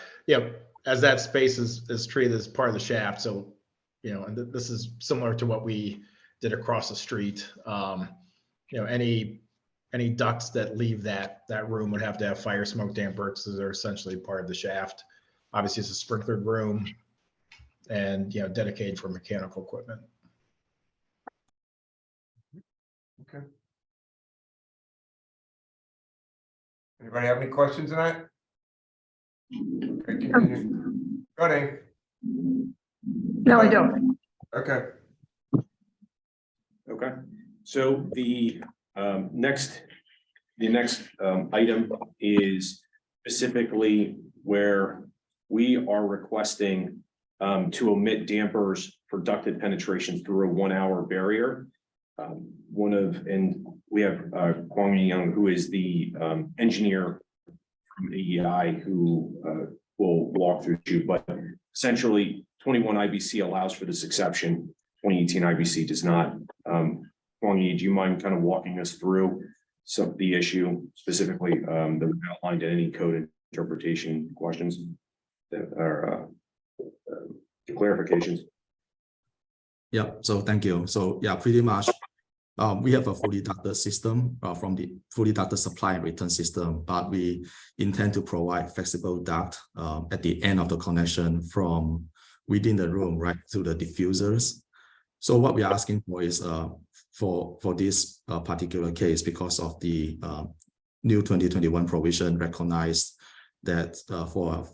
as that space is treated as part of the shaft, so and this is similar to what we did across the street. Any ducts that leave that room would have to have fire smoke dampers, so they're essentially part of the shaft. Obviously, it's a sprinklered room, and dedicated for mechanical equipment. Okay. Anybody have any questions tonight? Okay, continue. Go ahead. No, I don't. Okay. Okay. So the next item is specifically where we are requesting to omit dampers for ducted penetration through a 1-hour barrier. And we have Kwang Young, who is the engineer from AEI, who will walk through you. But essentially, 21 IBC allows for this exception. 2018 IBC does not. Kwang Yi, do you mind kind of walking us through some of the issue specifically that we outlined in any code interpretation questions that are clarifications? Yeah, so thank you. So yeah, pretty much we have a fully ducted system from the fully ducted supply and return system, but we intend to provide flexible duct at the end of the connection from within the room right to the diffusers. So what we are asking for is for this particular case, because of the new 2021 provision recognized that for a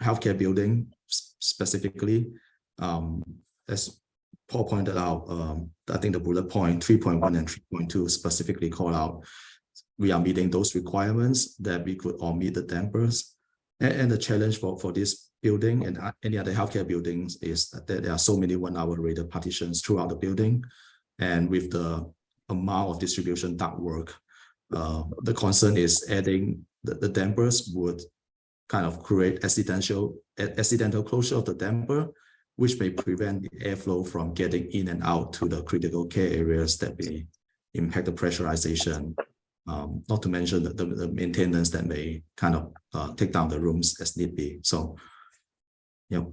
healthcare building specifically, as Paul pointed out, I think the bullet point 3.1 and 3.2 specifically call out, we are meeting those requirements that we could omit the dampers. And the challenge for this building and any other healthcare buildings is that there are so many 1-hour rated partitions throughout the building. And with the amount of distribution ductwork, the concern is adding the dampers would kind of create accidental closure of the damper, which may prevent the airflow from getting in and out to the critical care areas that may impact the pressurization, not to mention the maintenance that may kind of take down the rooms as need be. So, yeah.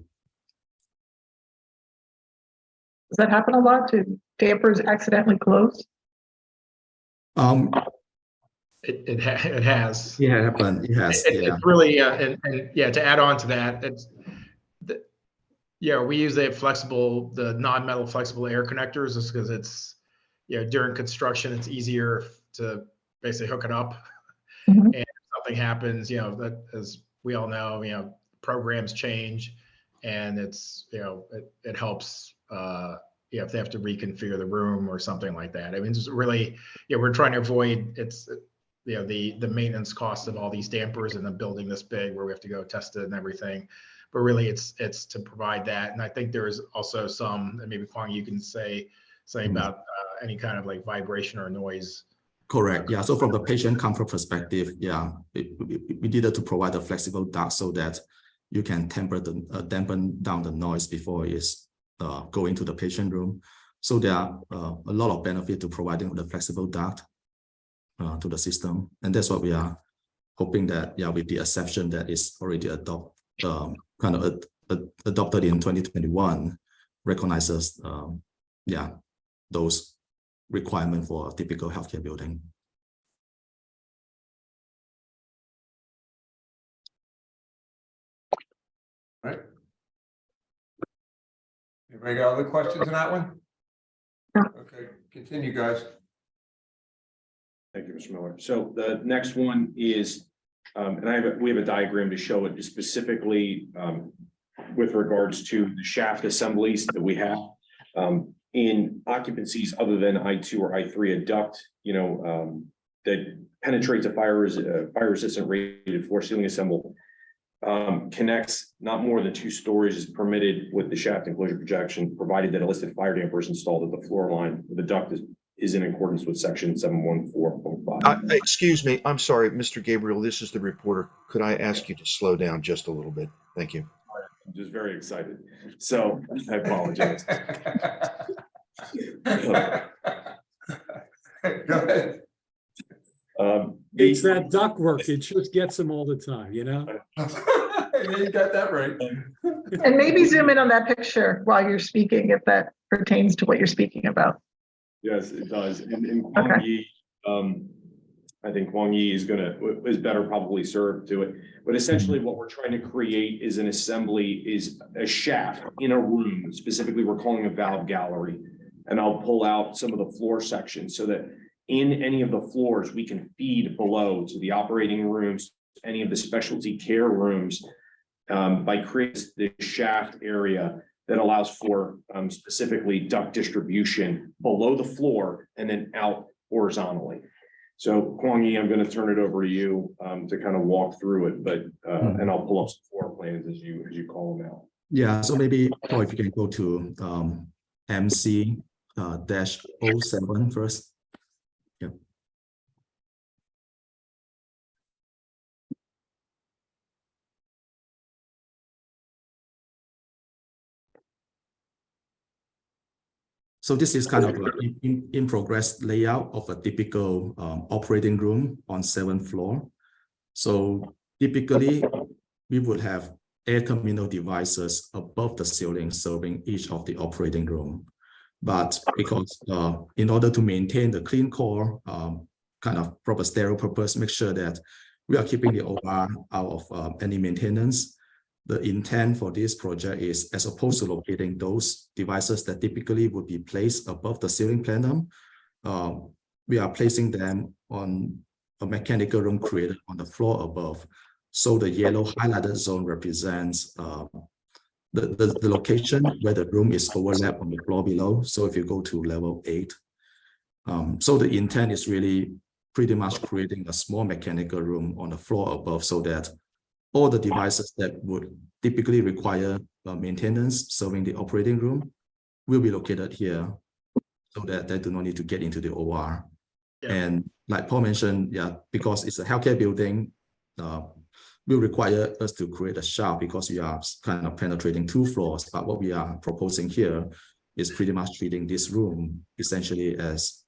Does that happen a lot? Do dampers accidentally close? It has. Yeah, it happened. It has. It's really and yeah. To add on to that, we use the non-metal flexible air connectors just because it's during construction it's easier to basically hook it up, and if something happens, that as we all know, programs change, and it's it helps. If they have to reconfigure the room or something like that. I mean, it's really, we're trying to avoid the maintenance cost of all these dampers in a building this big where we have to go test it and everything. but really it's to provide that. And I think there is also some, and maybe Kwang, you can say about any kind of like vibration or noise. Correct. Yeah. So from the patient comfort perspective, yeah, we needed to provide a flexible duct so that you can dampen down the noise before it's going to the patient room. So there are a lot of benefit to providing the flexible duct to the system, and that's what we are hoping that, yeah, with the exception that is already adopted in 2021, recognizes yeah, those requirements for a typical healthcare building. Right. Anybody got other questions on that one? No. Okay, continue, guys. Thank you, Mr. Miller. So the next one is, and we have a diagram to show it specifically with regards to the shaft assemblies that we have in occupancies other than I2 or I3, a duct, that penetrates a fire resistant rated floor ceiling assemble, connects not more than 2 stories is permitted with the shaft enclosure projection, provided that a listed fire damper is installed at the floor line. The duct is in accordance with section 714.5. Excuse me, I'm sorry, Mr. Gabriel, this is the reporter. Could I ask you to slow down just a little bit? Thank you. I'm just very excited. So I apologize. Go ahead. It's that duct work. It just gets them all the time, you know? You got that right. And maybe zoom in on that picture while you're speaking, if that pertains to what you're speaking about. Yes, it does. And Kwang Yi, I think Kwang Yi is better probably served to it. But essentially what we're trying to create is an assembly, is a shaft in a room. Specifically, we're calling a valve gallery. And I'll pull out some of the floor sections so that in any of the floors, we can feed below to the operating rooms, any of the specialty care rooms, by creating the shaft area that allows for specifically duct distribution below the floor and then out horizontally. So Kwang Yi, I'm going to turn it over to you to kind of walk through it, but and I'll pull up some floor plans as you call them out. Yeah, so maybe Paul, if you can go to MC-07 first. Yeah. So this is kind of an in progress layout of a typical operating room on 7th floor. So typically we would have air terminal devices above the ceiling serving each of the operating room. But because in order to maintain the clean core, kind of proper sterile purpose, make sure that we are keeping the OR out of any maintenance. The intent for this project is, as opposed to locating those devices that typically would be placed above the ceiling plenum, we are placing them on a mechanical room created on the floor above. So the yellow highlighted zone represents the location where the room is overlapped on the floor below. So if you go to level 8, so the intent is really pretty much creating a small mechanical room on the floor above, so that all the devices that would typically require maintenance serving the operating room will be located here, so that they do not need to get into the OR. Yeah. And like Paul mentioned, yeah, because it's a healthcare building, will require us to create a shaft because we are kind of penetrating 2 floors. But what we are proposing here is pretty much treating this room essentially as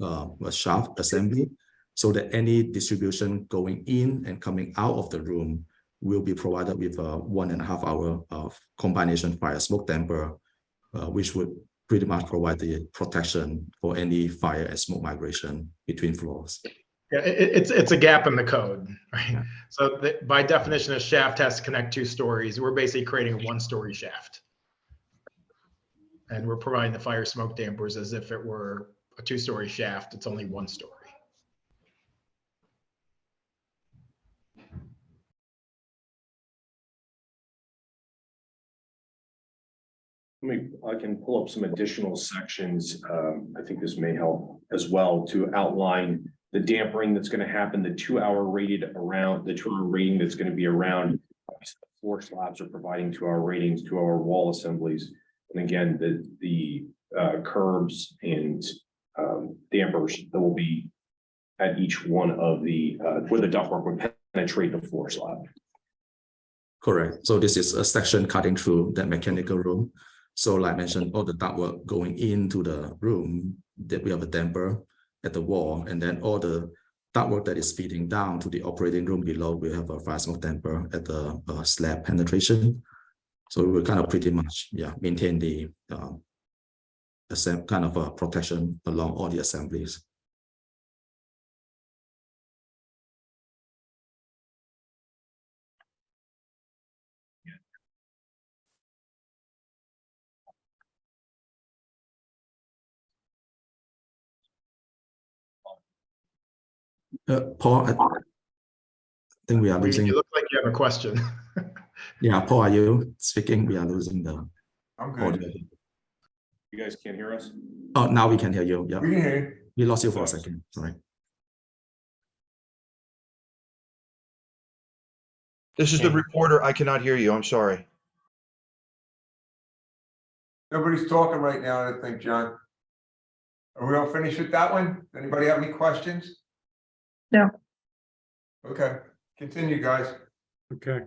a shaft assembly, so that any distribution going in and coming out of the room will be provided with a 1.5 hour of combination fire smoke damper, which would pretty much provide the protection for any fire and smoke migration between floors. Yeah, it's a gap in the code, right? Yeah. So by definition, a shaft has to connect 2 stories. We're basically creating a 1-story shaft. And we're providing the fire smoke dampers as if it were a 2-story shaft. It's only 1 story. I can pull up some additional sections. I think this may help as well to outline the dampering that's going to happen, the 2-hour rating that's going to be around floor slabs are providing to our ratings, to our wall assemblies. And again, the curbs and dampers that will be at each one of the, where the ductwork would penetrate the floor slab. Correct. So this is a section cutting through that mechanical room. So like I mentioned, all the ductwork going into the room, that we have a damper at the wall, and then all the ductwork that is feeding down to the operating room below, we have a fire smoke damper at the slab penetration. So we will kind of pretty much, maintain the kind of protection along all the assemblies. Paul, I think we are losing. You look like you have a question. Yeah, Paul, are you speaking? We are losing the audio. You guys can't hear us? Oh, now we can hear you. Yeah, We can hear you. we lost you for a second. Sorry. This is the reporter. I cannot hear you. I'm sorry. Nobody's talking right now, I don't think, John. Are we all finished with that one? Anybody have any questions? No. Okay, continue, guys. Okay,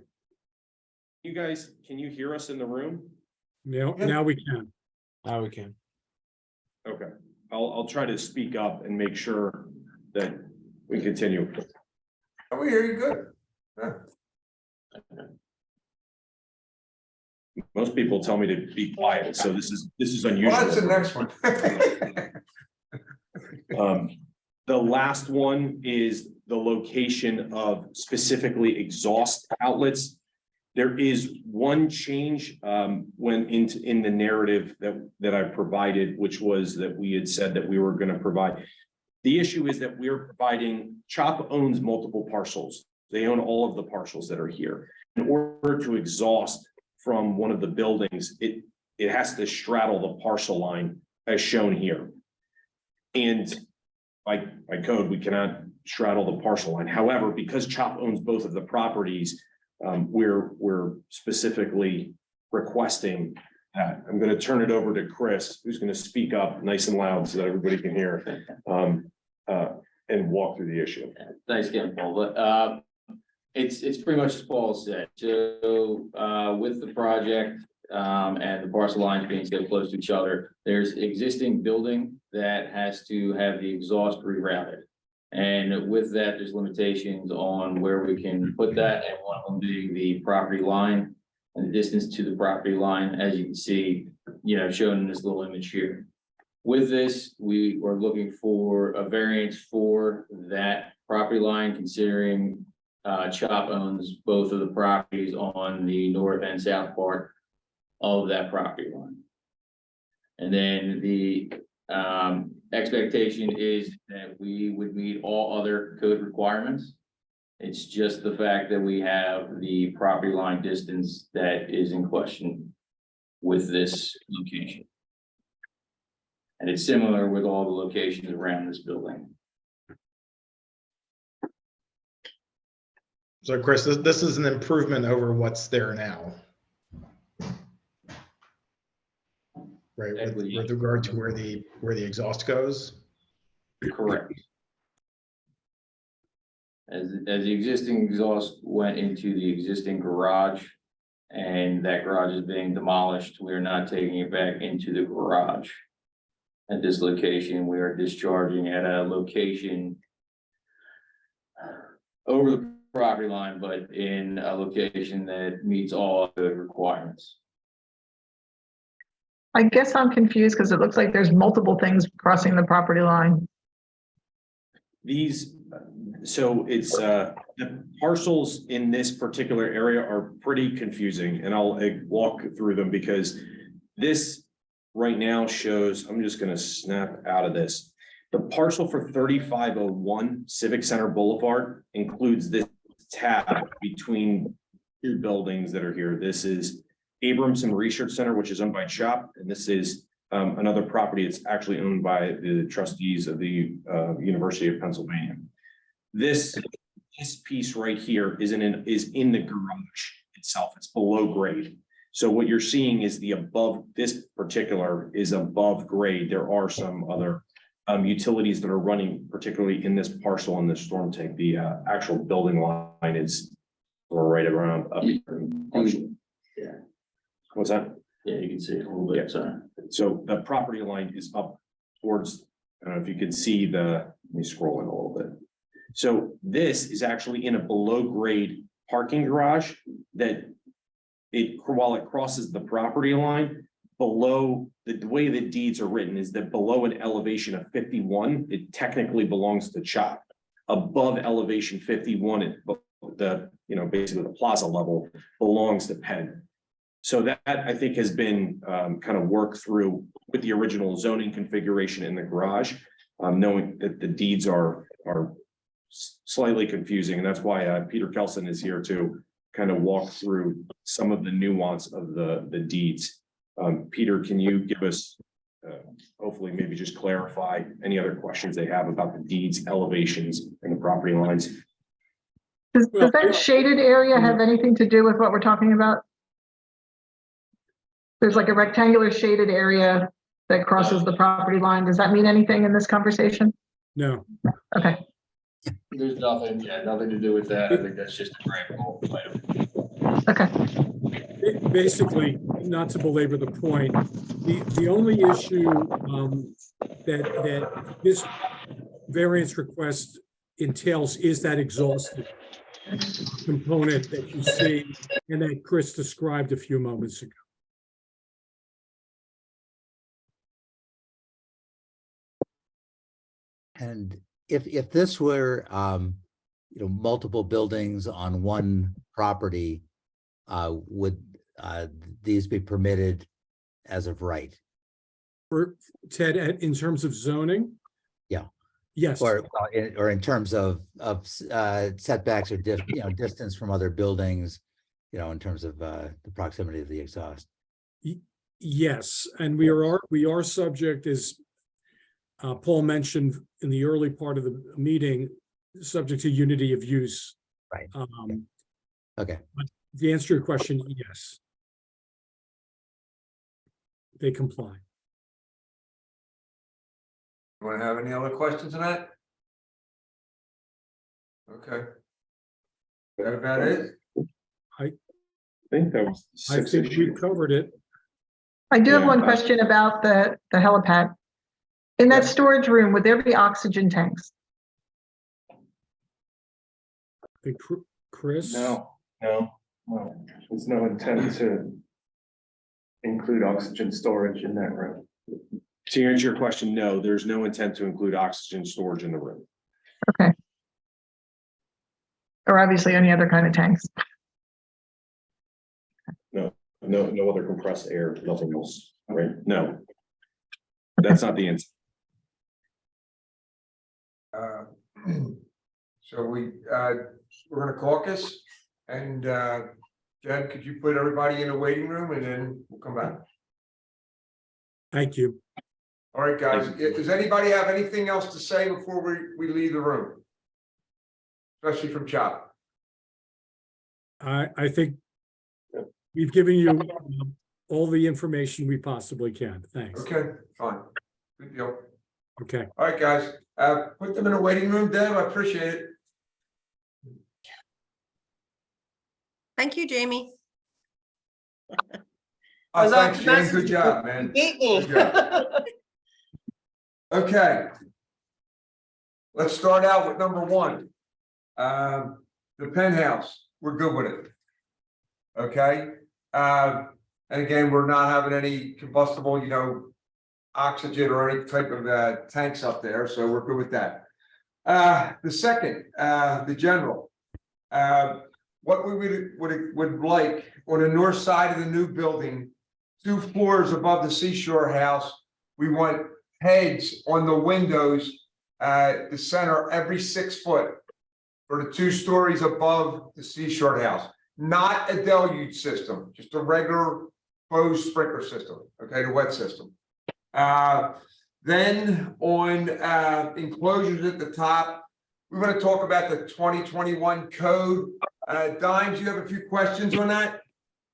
You guys, can you hear us in the room? now we can. Now we can. Okay, I'll try to speak up and make sure that we continue. Oh, we hear you good. Yeah. Most people tell me to be quiet, so this is unusual. Well, that's the next one. The last one is the location of specifically exhaust outlets. There is one change when in the narrative that I provided, which was that we had said that we were going to provide. The issue is that we're providing, CHOP owns multiple parcels. They own all of the parcels that are here. In order to exhaust from one of the buildings, it has to straddle the parcel line as shown here. And by code, we cannot straddle the parcel line. However, because CHOP owns both of the properties, we're specifically requesting that. I'm going to turn it over to Chris, who's going to speak up nice and loud so that everybody can hear and walk through the issue. Thanks again, Paul. But it's pretty much as Paul said. So with the project and the parcel lines being so close to each other, there's existing building that has to have the exhaust rerouted. And with that, there's limitations on where we can put that, and one of them being the property line and the distance to the property line, as you can see, shown in this little image here. With this, we were looking for a variance for that property line, considering CHOP owns both of the properties on the north and south part of that property line. And then the expectation is that we would meet all other code requirements. It's just the fact that we have the property line distance that is in question with this location. And it's similar with all the locations around this building. So Chris, this is an improvement over what's there now. Right, with regard to where the exhaust goes. Correct. As the existing exhaust went into the existing garage, and that garage is being demolished, we are not taking it back into the garage. At this location, we are discharging at a location over the property line, but in a location that meets all the requirements. I guess I'm confused because it looks like there's multiple things crossing the property line. So it's the parcels in this particular area are pretty confusing, and I'll walk through them because this right now shows, I'm just going to snap out of this. The parcel for 3501 Civic Center Boulevard includes this tab between two buildings that are here. This is Abramson Research Center, which is owned by CHOP, and this is another property. It's actually owned by the trustees of the University of Pennsylvania. This piece right here is in the garage. itself. It's below grade. So what you're seeing is this particular is above grade. There are some other utilities that are running, particularly in this parcel in the storm tank. The actual building line is right around up here. Yeah. What's that? Yeah, you can see it a little bit. So the property line is up towards, I don't know if you can see let me scroll in a little bit. So this is actually in a below grade parking garage that while it crosses the property line, below the way the deeds are written is that below an elevation of 51, it technically belongs to CHOP. Above elevation 51, basically the plaza level belongs to Penn. So that I think has been kind of worked through with the original zoning configuration in the garage, knowing that the deeds are slightly confusing. And that's why Peter Kelson is here to kind of walk through some of the nuance of the deeds. Peter, can you give us, hopefully maybe just clarify any other questions they have about the deeds, elevations, and the property lines? Does that shaded area have anything to do with what we're talking about? There's like a rectangular shaded area that crosses the property line. Does that mean anything in this conversation? No. Okay. There's nothing to do with that. I think that's just a graphical item. Okay. Basically, not to belabor the point, the only issue that this variance request entails is that exhaustive component that you see and that Chris described a few moments ago. And if this were, multiple buildings on one property, would these be permitted as of right? For Ted, in terms of zoning? Yeah. Yes. Or in terms of setbacks or distance from other buildings, in terms of the proximity of the exhaust. Yes, and we are subject, as Paul mentioned in the early part of the meeting, subject to unity of use. Right. Okay. But the answer to your question, yes. They comply. You want to have any other questions on that? Okay. Is that about it? I think that was I think we covered it. I do have one question about the helipad. In that storage room, would there be oxygen tanks? Chris? No. There's no intent to include oxygen storage in that room. To answer your question, no, there's no intent to include oxygen storage in the room. Okay. Or obviously any other kind of tanks. No other compressed air, nothing else, right? No. That's not the intent. So we're gonna caucus, and Jen, could you put everybody in the waiting room and then we'll come back? Thank you. All right, guys, does anybody have anything else to say before we leave the room? Especially from CHOP. I think we've given you all the information we possibly can. Thanks. Okay, fine. Good deal. Okay. All right, guys, put them in a waiting room, Deb. I appreciate it. Thank you, Jamie. Thanks, Jane. Good job, man. Good job. Okay. Let's start out with number one. The penthouse, we're good with it. Okay. And again, we're not having any combustible, oxygen or any type of tanks up there, so we're good with that. The second, the general, what we would like on the north side of the new building, 2 floors above the Seashore House, we want heads on the windows, the center every 6 foot for the 2 stories above the Seashore House. Not a deluge system, just a regular closed sprinkler system, okay, the wet system. Then on enclosures at the top, we're going to talk about the 2021 code Dimes, you have a few questions on that?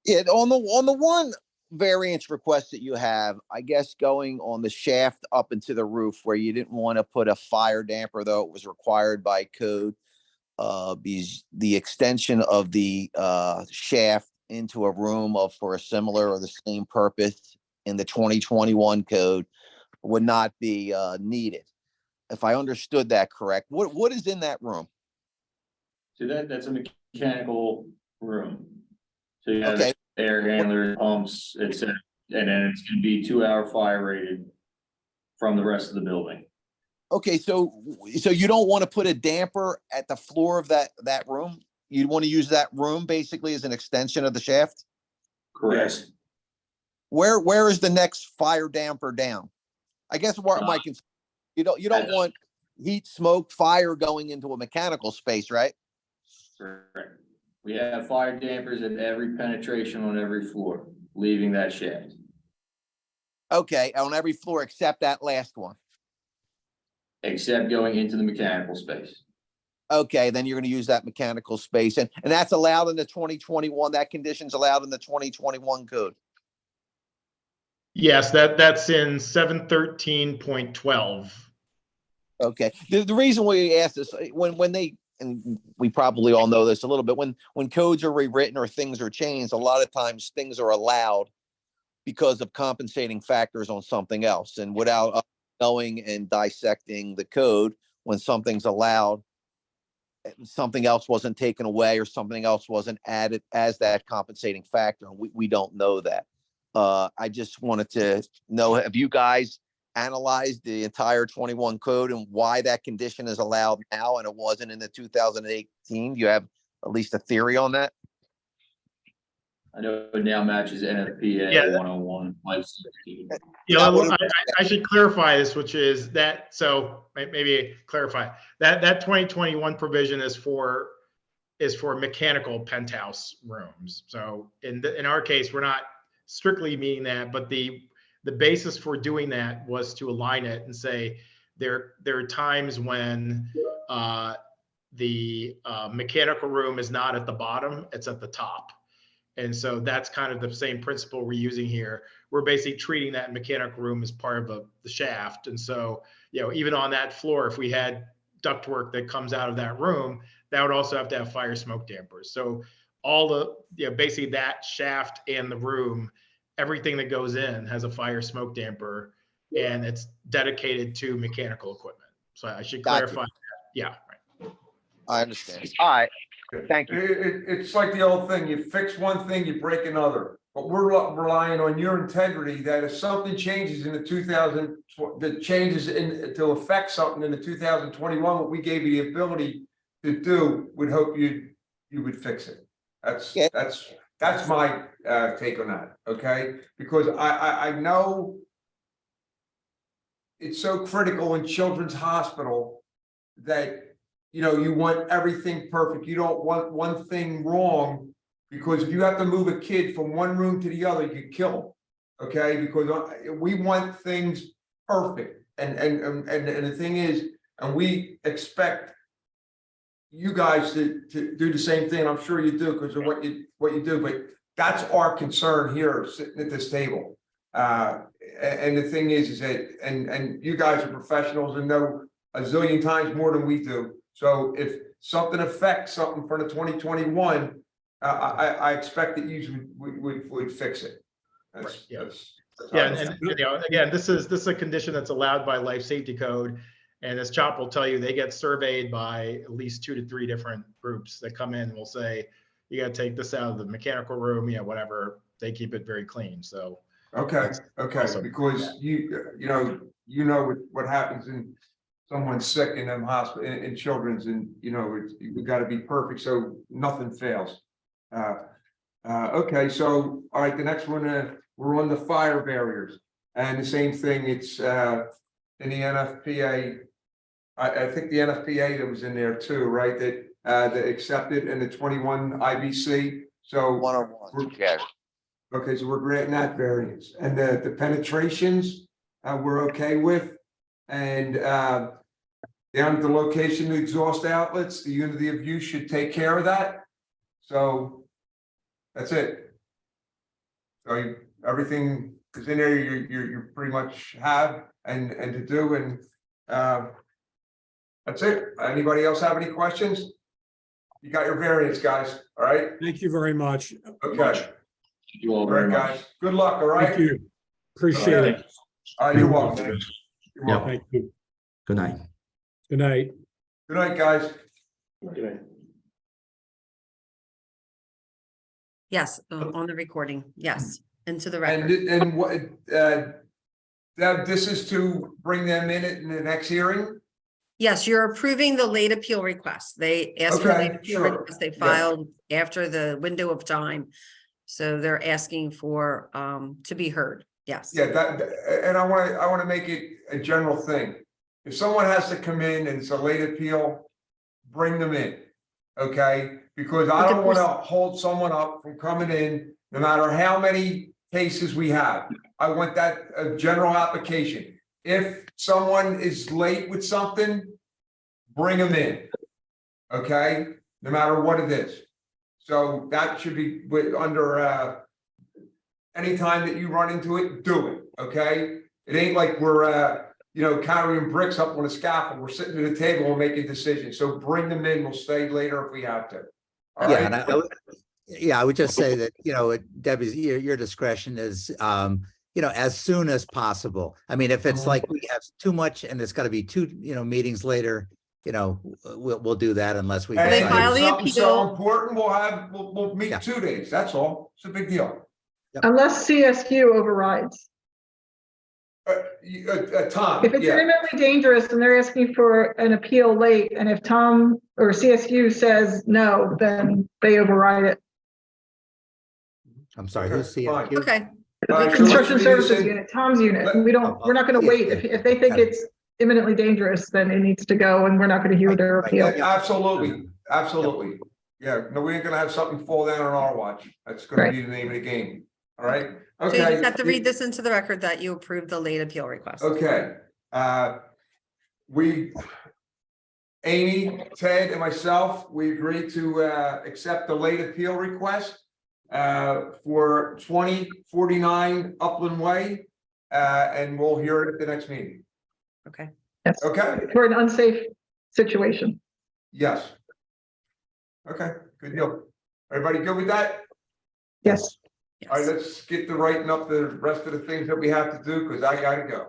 Yeah, on the one variance request that you have, I guess going on the shaft up into the roof where you didn't want to put a fire damper, though it was required by code. Because the extension of the shaft into a room for a similar or the same purpose in the 2021 code would not be needed. If I understood that correct, what is in that room? So that's a mechanical room. So you have Okay. air handler, pumps, etc. And then it's gonna be 2-hour fire rated from the rest of the building. Okay, so you don't want to put a damper at the floor of that room? You want to use that room basically as an extension of the shaft? Correct. Where is the next fire damper down? I guess what my concern, you don't want heat, smoke, fire going into a mechanical space, right? Correct. We have fire dampers at every penetration on every floor, leaving that shaft. Okay, on every floor except that last one. Except going into the mechanical space. Okay, then you're going to use that mechanical space, and that's allowed in the 2021. That condition's allowed in the 2021 code. Yes, that's in 713.12. Okay, the reason we asked this when they, and we probably all know this a little bit, when codes are rewritten or things are changed, a lot of times things are allowed because of compensating factors on something else, and without knowing and dissecting the code, when something's allowed, something else wasn't taken away or something else wasn't added as that compensating factor. We don't know that. I just wanted to know, have you guys analyzed the entire 21 code and why that condition is allowed now and it wasn't in the 2018? Do you have at least a theory on that? I know it now matches NFPA Yeah. 101. I should clarify this, which is that, so maybe clarify that 2021 provision is for mechanical penthouse rooms. So in our case, we're not strictly meaning that, but the basis for doing that was to align it and say there are times when the mechanical room is not at the bottom, it's at the top. And so that's kind of the same principle we're using here. We're basically treating that mechanical room as part of the shaft. And so, even on that floor, if we had ductwork that comes out of that room, that would also have to have fire smoke dampers. So all basically that shaft and the room, everything that goes in has a fire smoke damper, and it's dedicated to mechanical equipment. So I should clarify that. Yeah, right. I understand. All right. Thank you. It's like the old thing, you fix one thing, you break another. But we're relying on your integrity that if something changes in the to affect something in the 2021, what we gave you the ability to do, would hope you would fix it. That's my take on that, okay? Because I know it's so critical in Children's Hospital that you want everything perfect. You don't want one thing wrong, because if you have to move a kid from one room to the other, you kill them. Okay, because we want things perfect, and the thing is, and we expect you guys to do the same thing. I'm sure you do because of what you do, but that's our concern here sitting at this table. And the thing is that and you guys are professionals and know a zillion times more than we do. So if something affects something for the 2021, I expect that you would fix it. And again, this is a condition that's allowed by Life Safety Code, and as Chop will tell you, they get surveyed by at least 2 to 3 different groups that come in and will say, you got to take this out of the mechanical room, whatever. They keep it very clean. So okay, because you know what happens in someone's sick in them hospital in children's, and we got to be perfect so nothing fails. Okay, so all right, the next one, we're on the fire barriers, and the same thing. It's in the NFPA. I think the NFPA that was in there too, right? That accepted in the 21 IBC. So 101. Yeah. Okay, so we're granting that variance, and the penetrations we're okay with. And down at the location of the exhaust outlets, the unity of use should take care of that. So that's it. So everything is in there, you pretty much have and to do, and that's it. Anybody else have any questions? You got your variance, guys, all right? Thank you very much. Okay. Thank you all All very right, much. guys, good luck, all right? Thank you. Appreciate it. You're welcome. You're Yeah. welcome. Thank you. Good night. Good night. Good night, guys. Good night. Yes, on the recording, yes, into the And, record. and what, Deb, this is to bring them in the next hearing? Yes, you're approving the late appeal request. They asked for late Okay, appeal sure. request. They Yeah. filed after the window of time. So they're asking for to be heard. Yes. Yeah, and I want to make it a general thing. If someone has to come in and it's a late appeal, bring them in, okay? Because I But the don't want to hold someone up from coming in, no matter how many cases we have. I want that a general application. If someone is late with something, bring them in, okay? No matter what it is. So that should be under anytime that you run into it, do it, okay? It ain't like we're carrying bricks up on a scaffold. We're sitting at a table and making decisions. So bring them in. We'll stay later if we have to. All Yeah, right? and I would just say that, Debbie's, your discretion is, as soon as possible. I mean, if it's like we have too much and it's got to be two, meetings later, we'll do that unless we. And They if file the something's so appeal. important, we'll meet 2 days. That's all. It's a big deal. Unless CSU overrides. Tom, If it's imminently dangerous and they're asking for an appeal late, and if Tom or CSU says no, then they override it. I'm sorry, Okay, who's CSU? Okay. All right, so Construction let's services listen. unit, Tom's unit. We're not going to wait. If they think it's imminently dangerous, then it needs to go, and we're not going to hear their appeal. Absolutely, absolutely. Yeah, no, we ain't gonna have something fall down on our watch. That's gonna be the name of the game. All right? So you Okay. just have to read this into the record that you approved the late appeal request. Okay, Amy, Ted, and myself, we agreed to accept the late appeal request for 2049 Upland Way, and we'll hear it at the next meeting. Okay. Yes. Okay. For an unsafe situation. Yes. Okay, good deal. Everybody good with that? Yes. All right, let's get to writing up the rest of the things that we have to do, because I gotta go.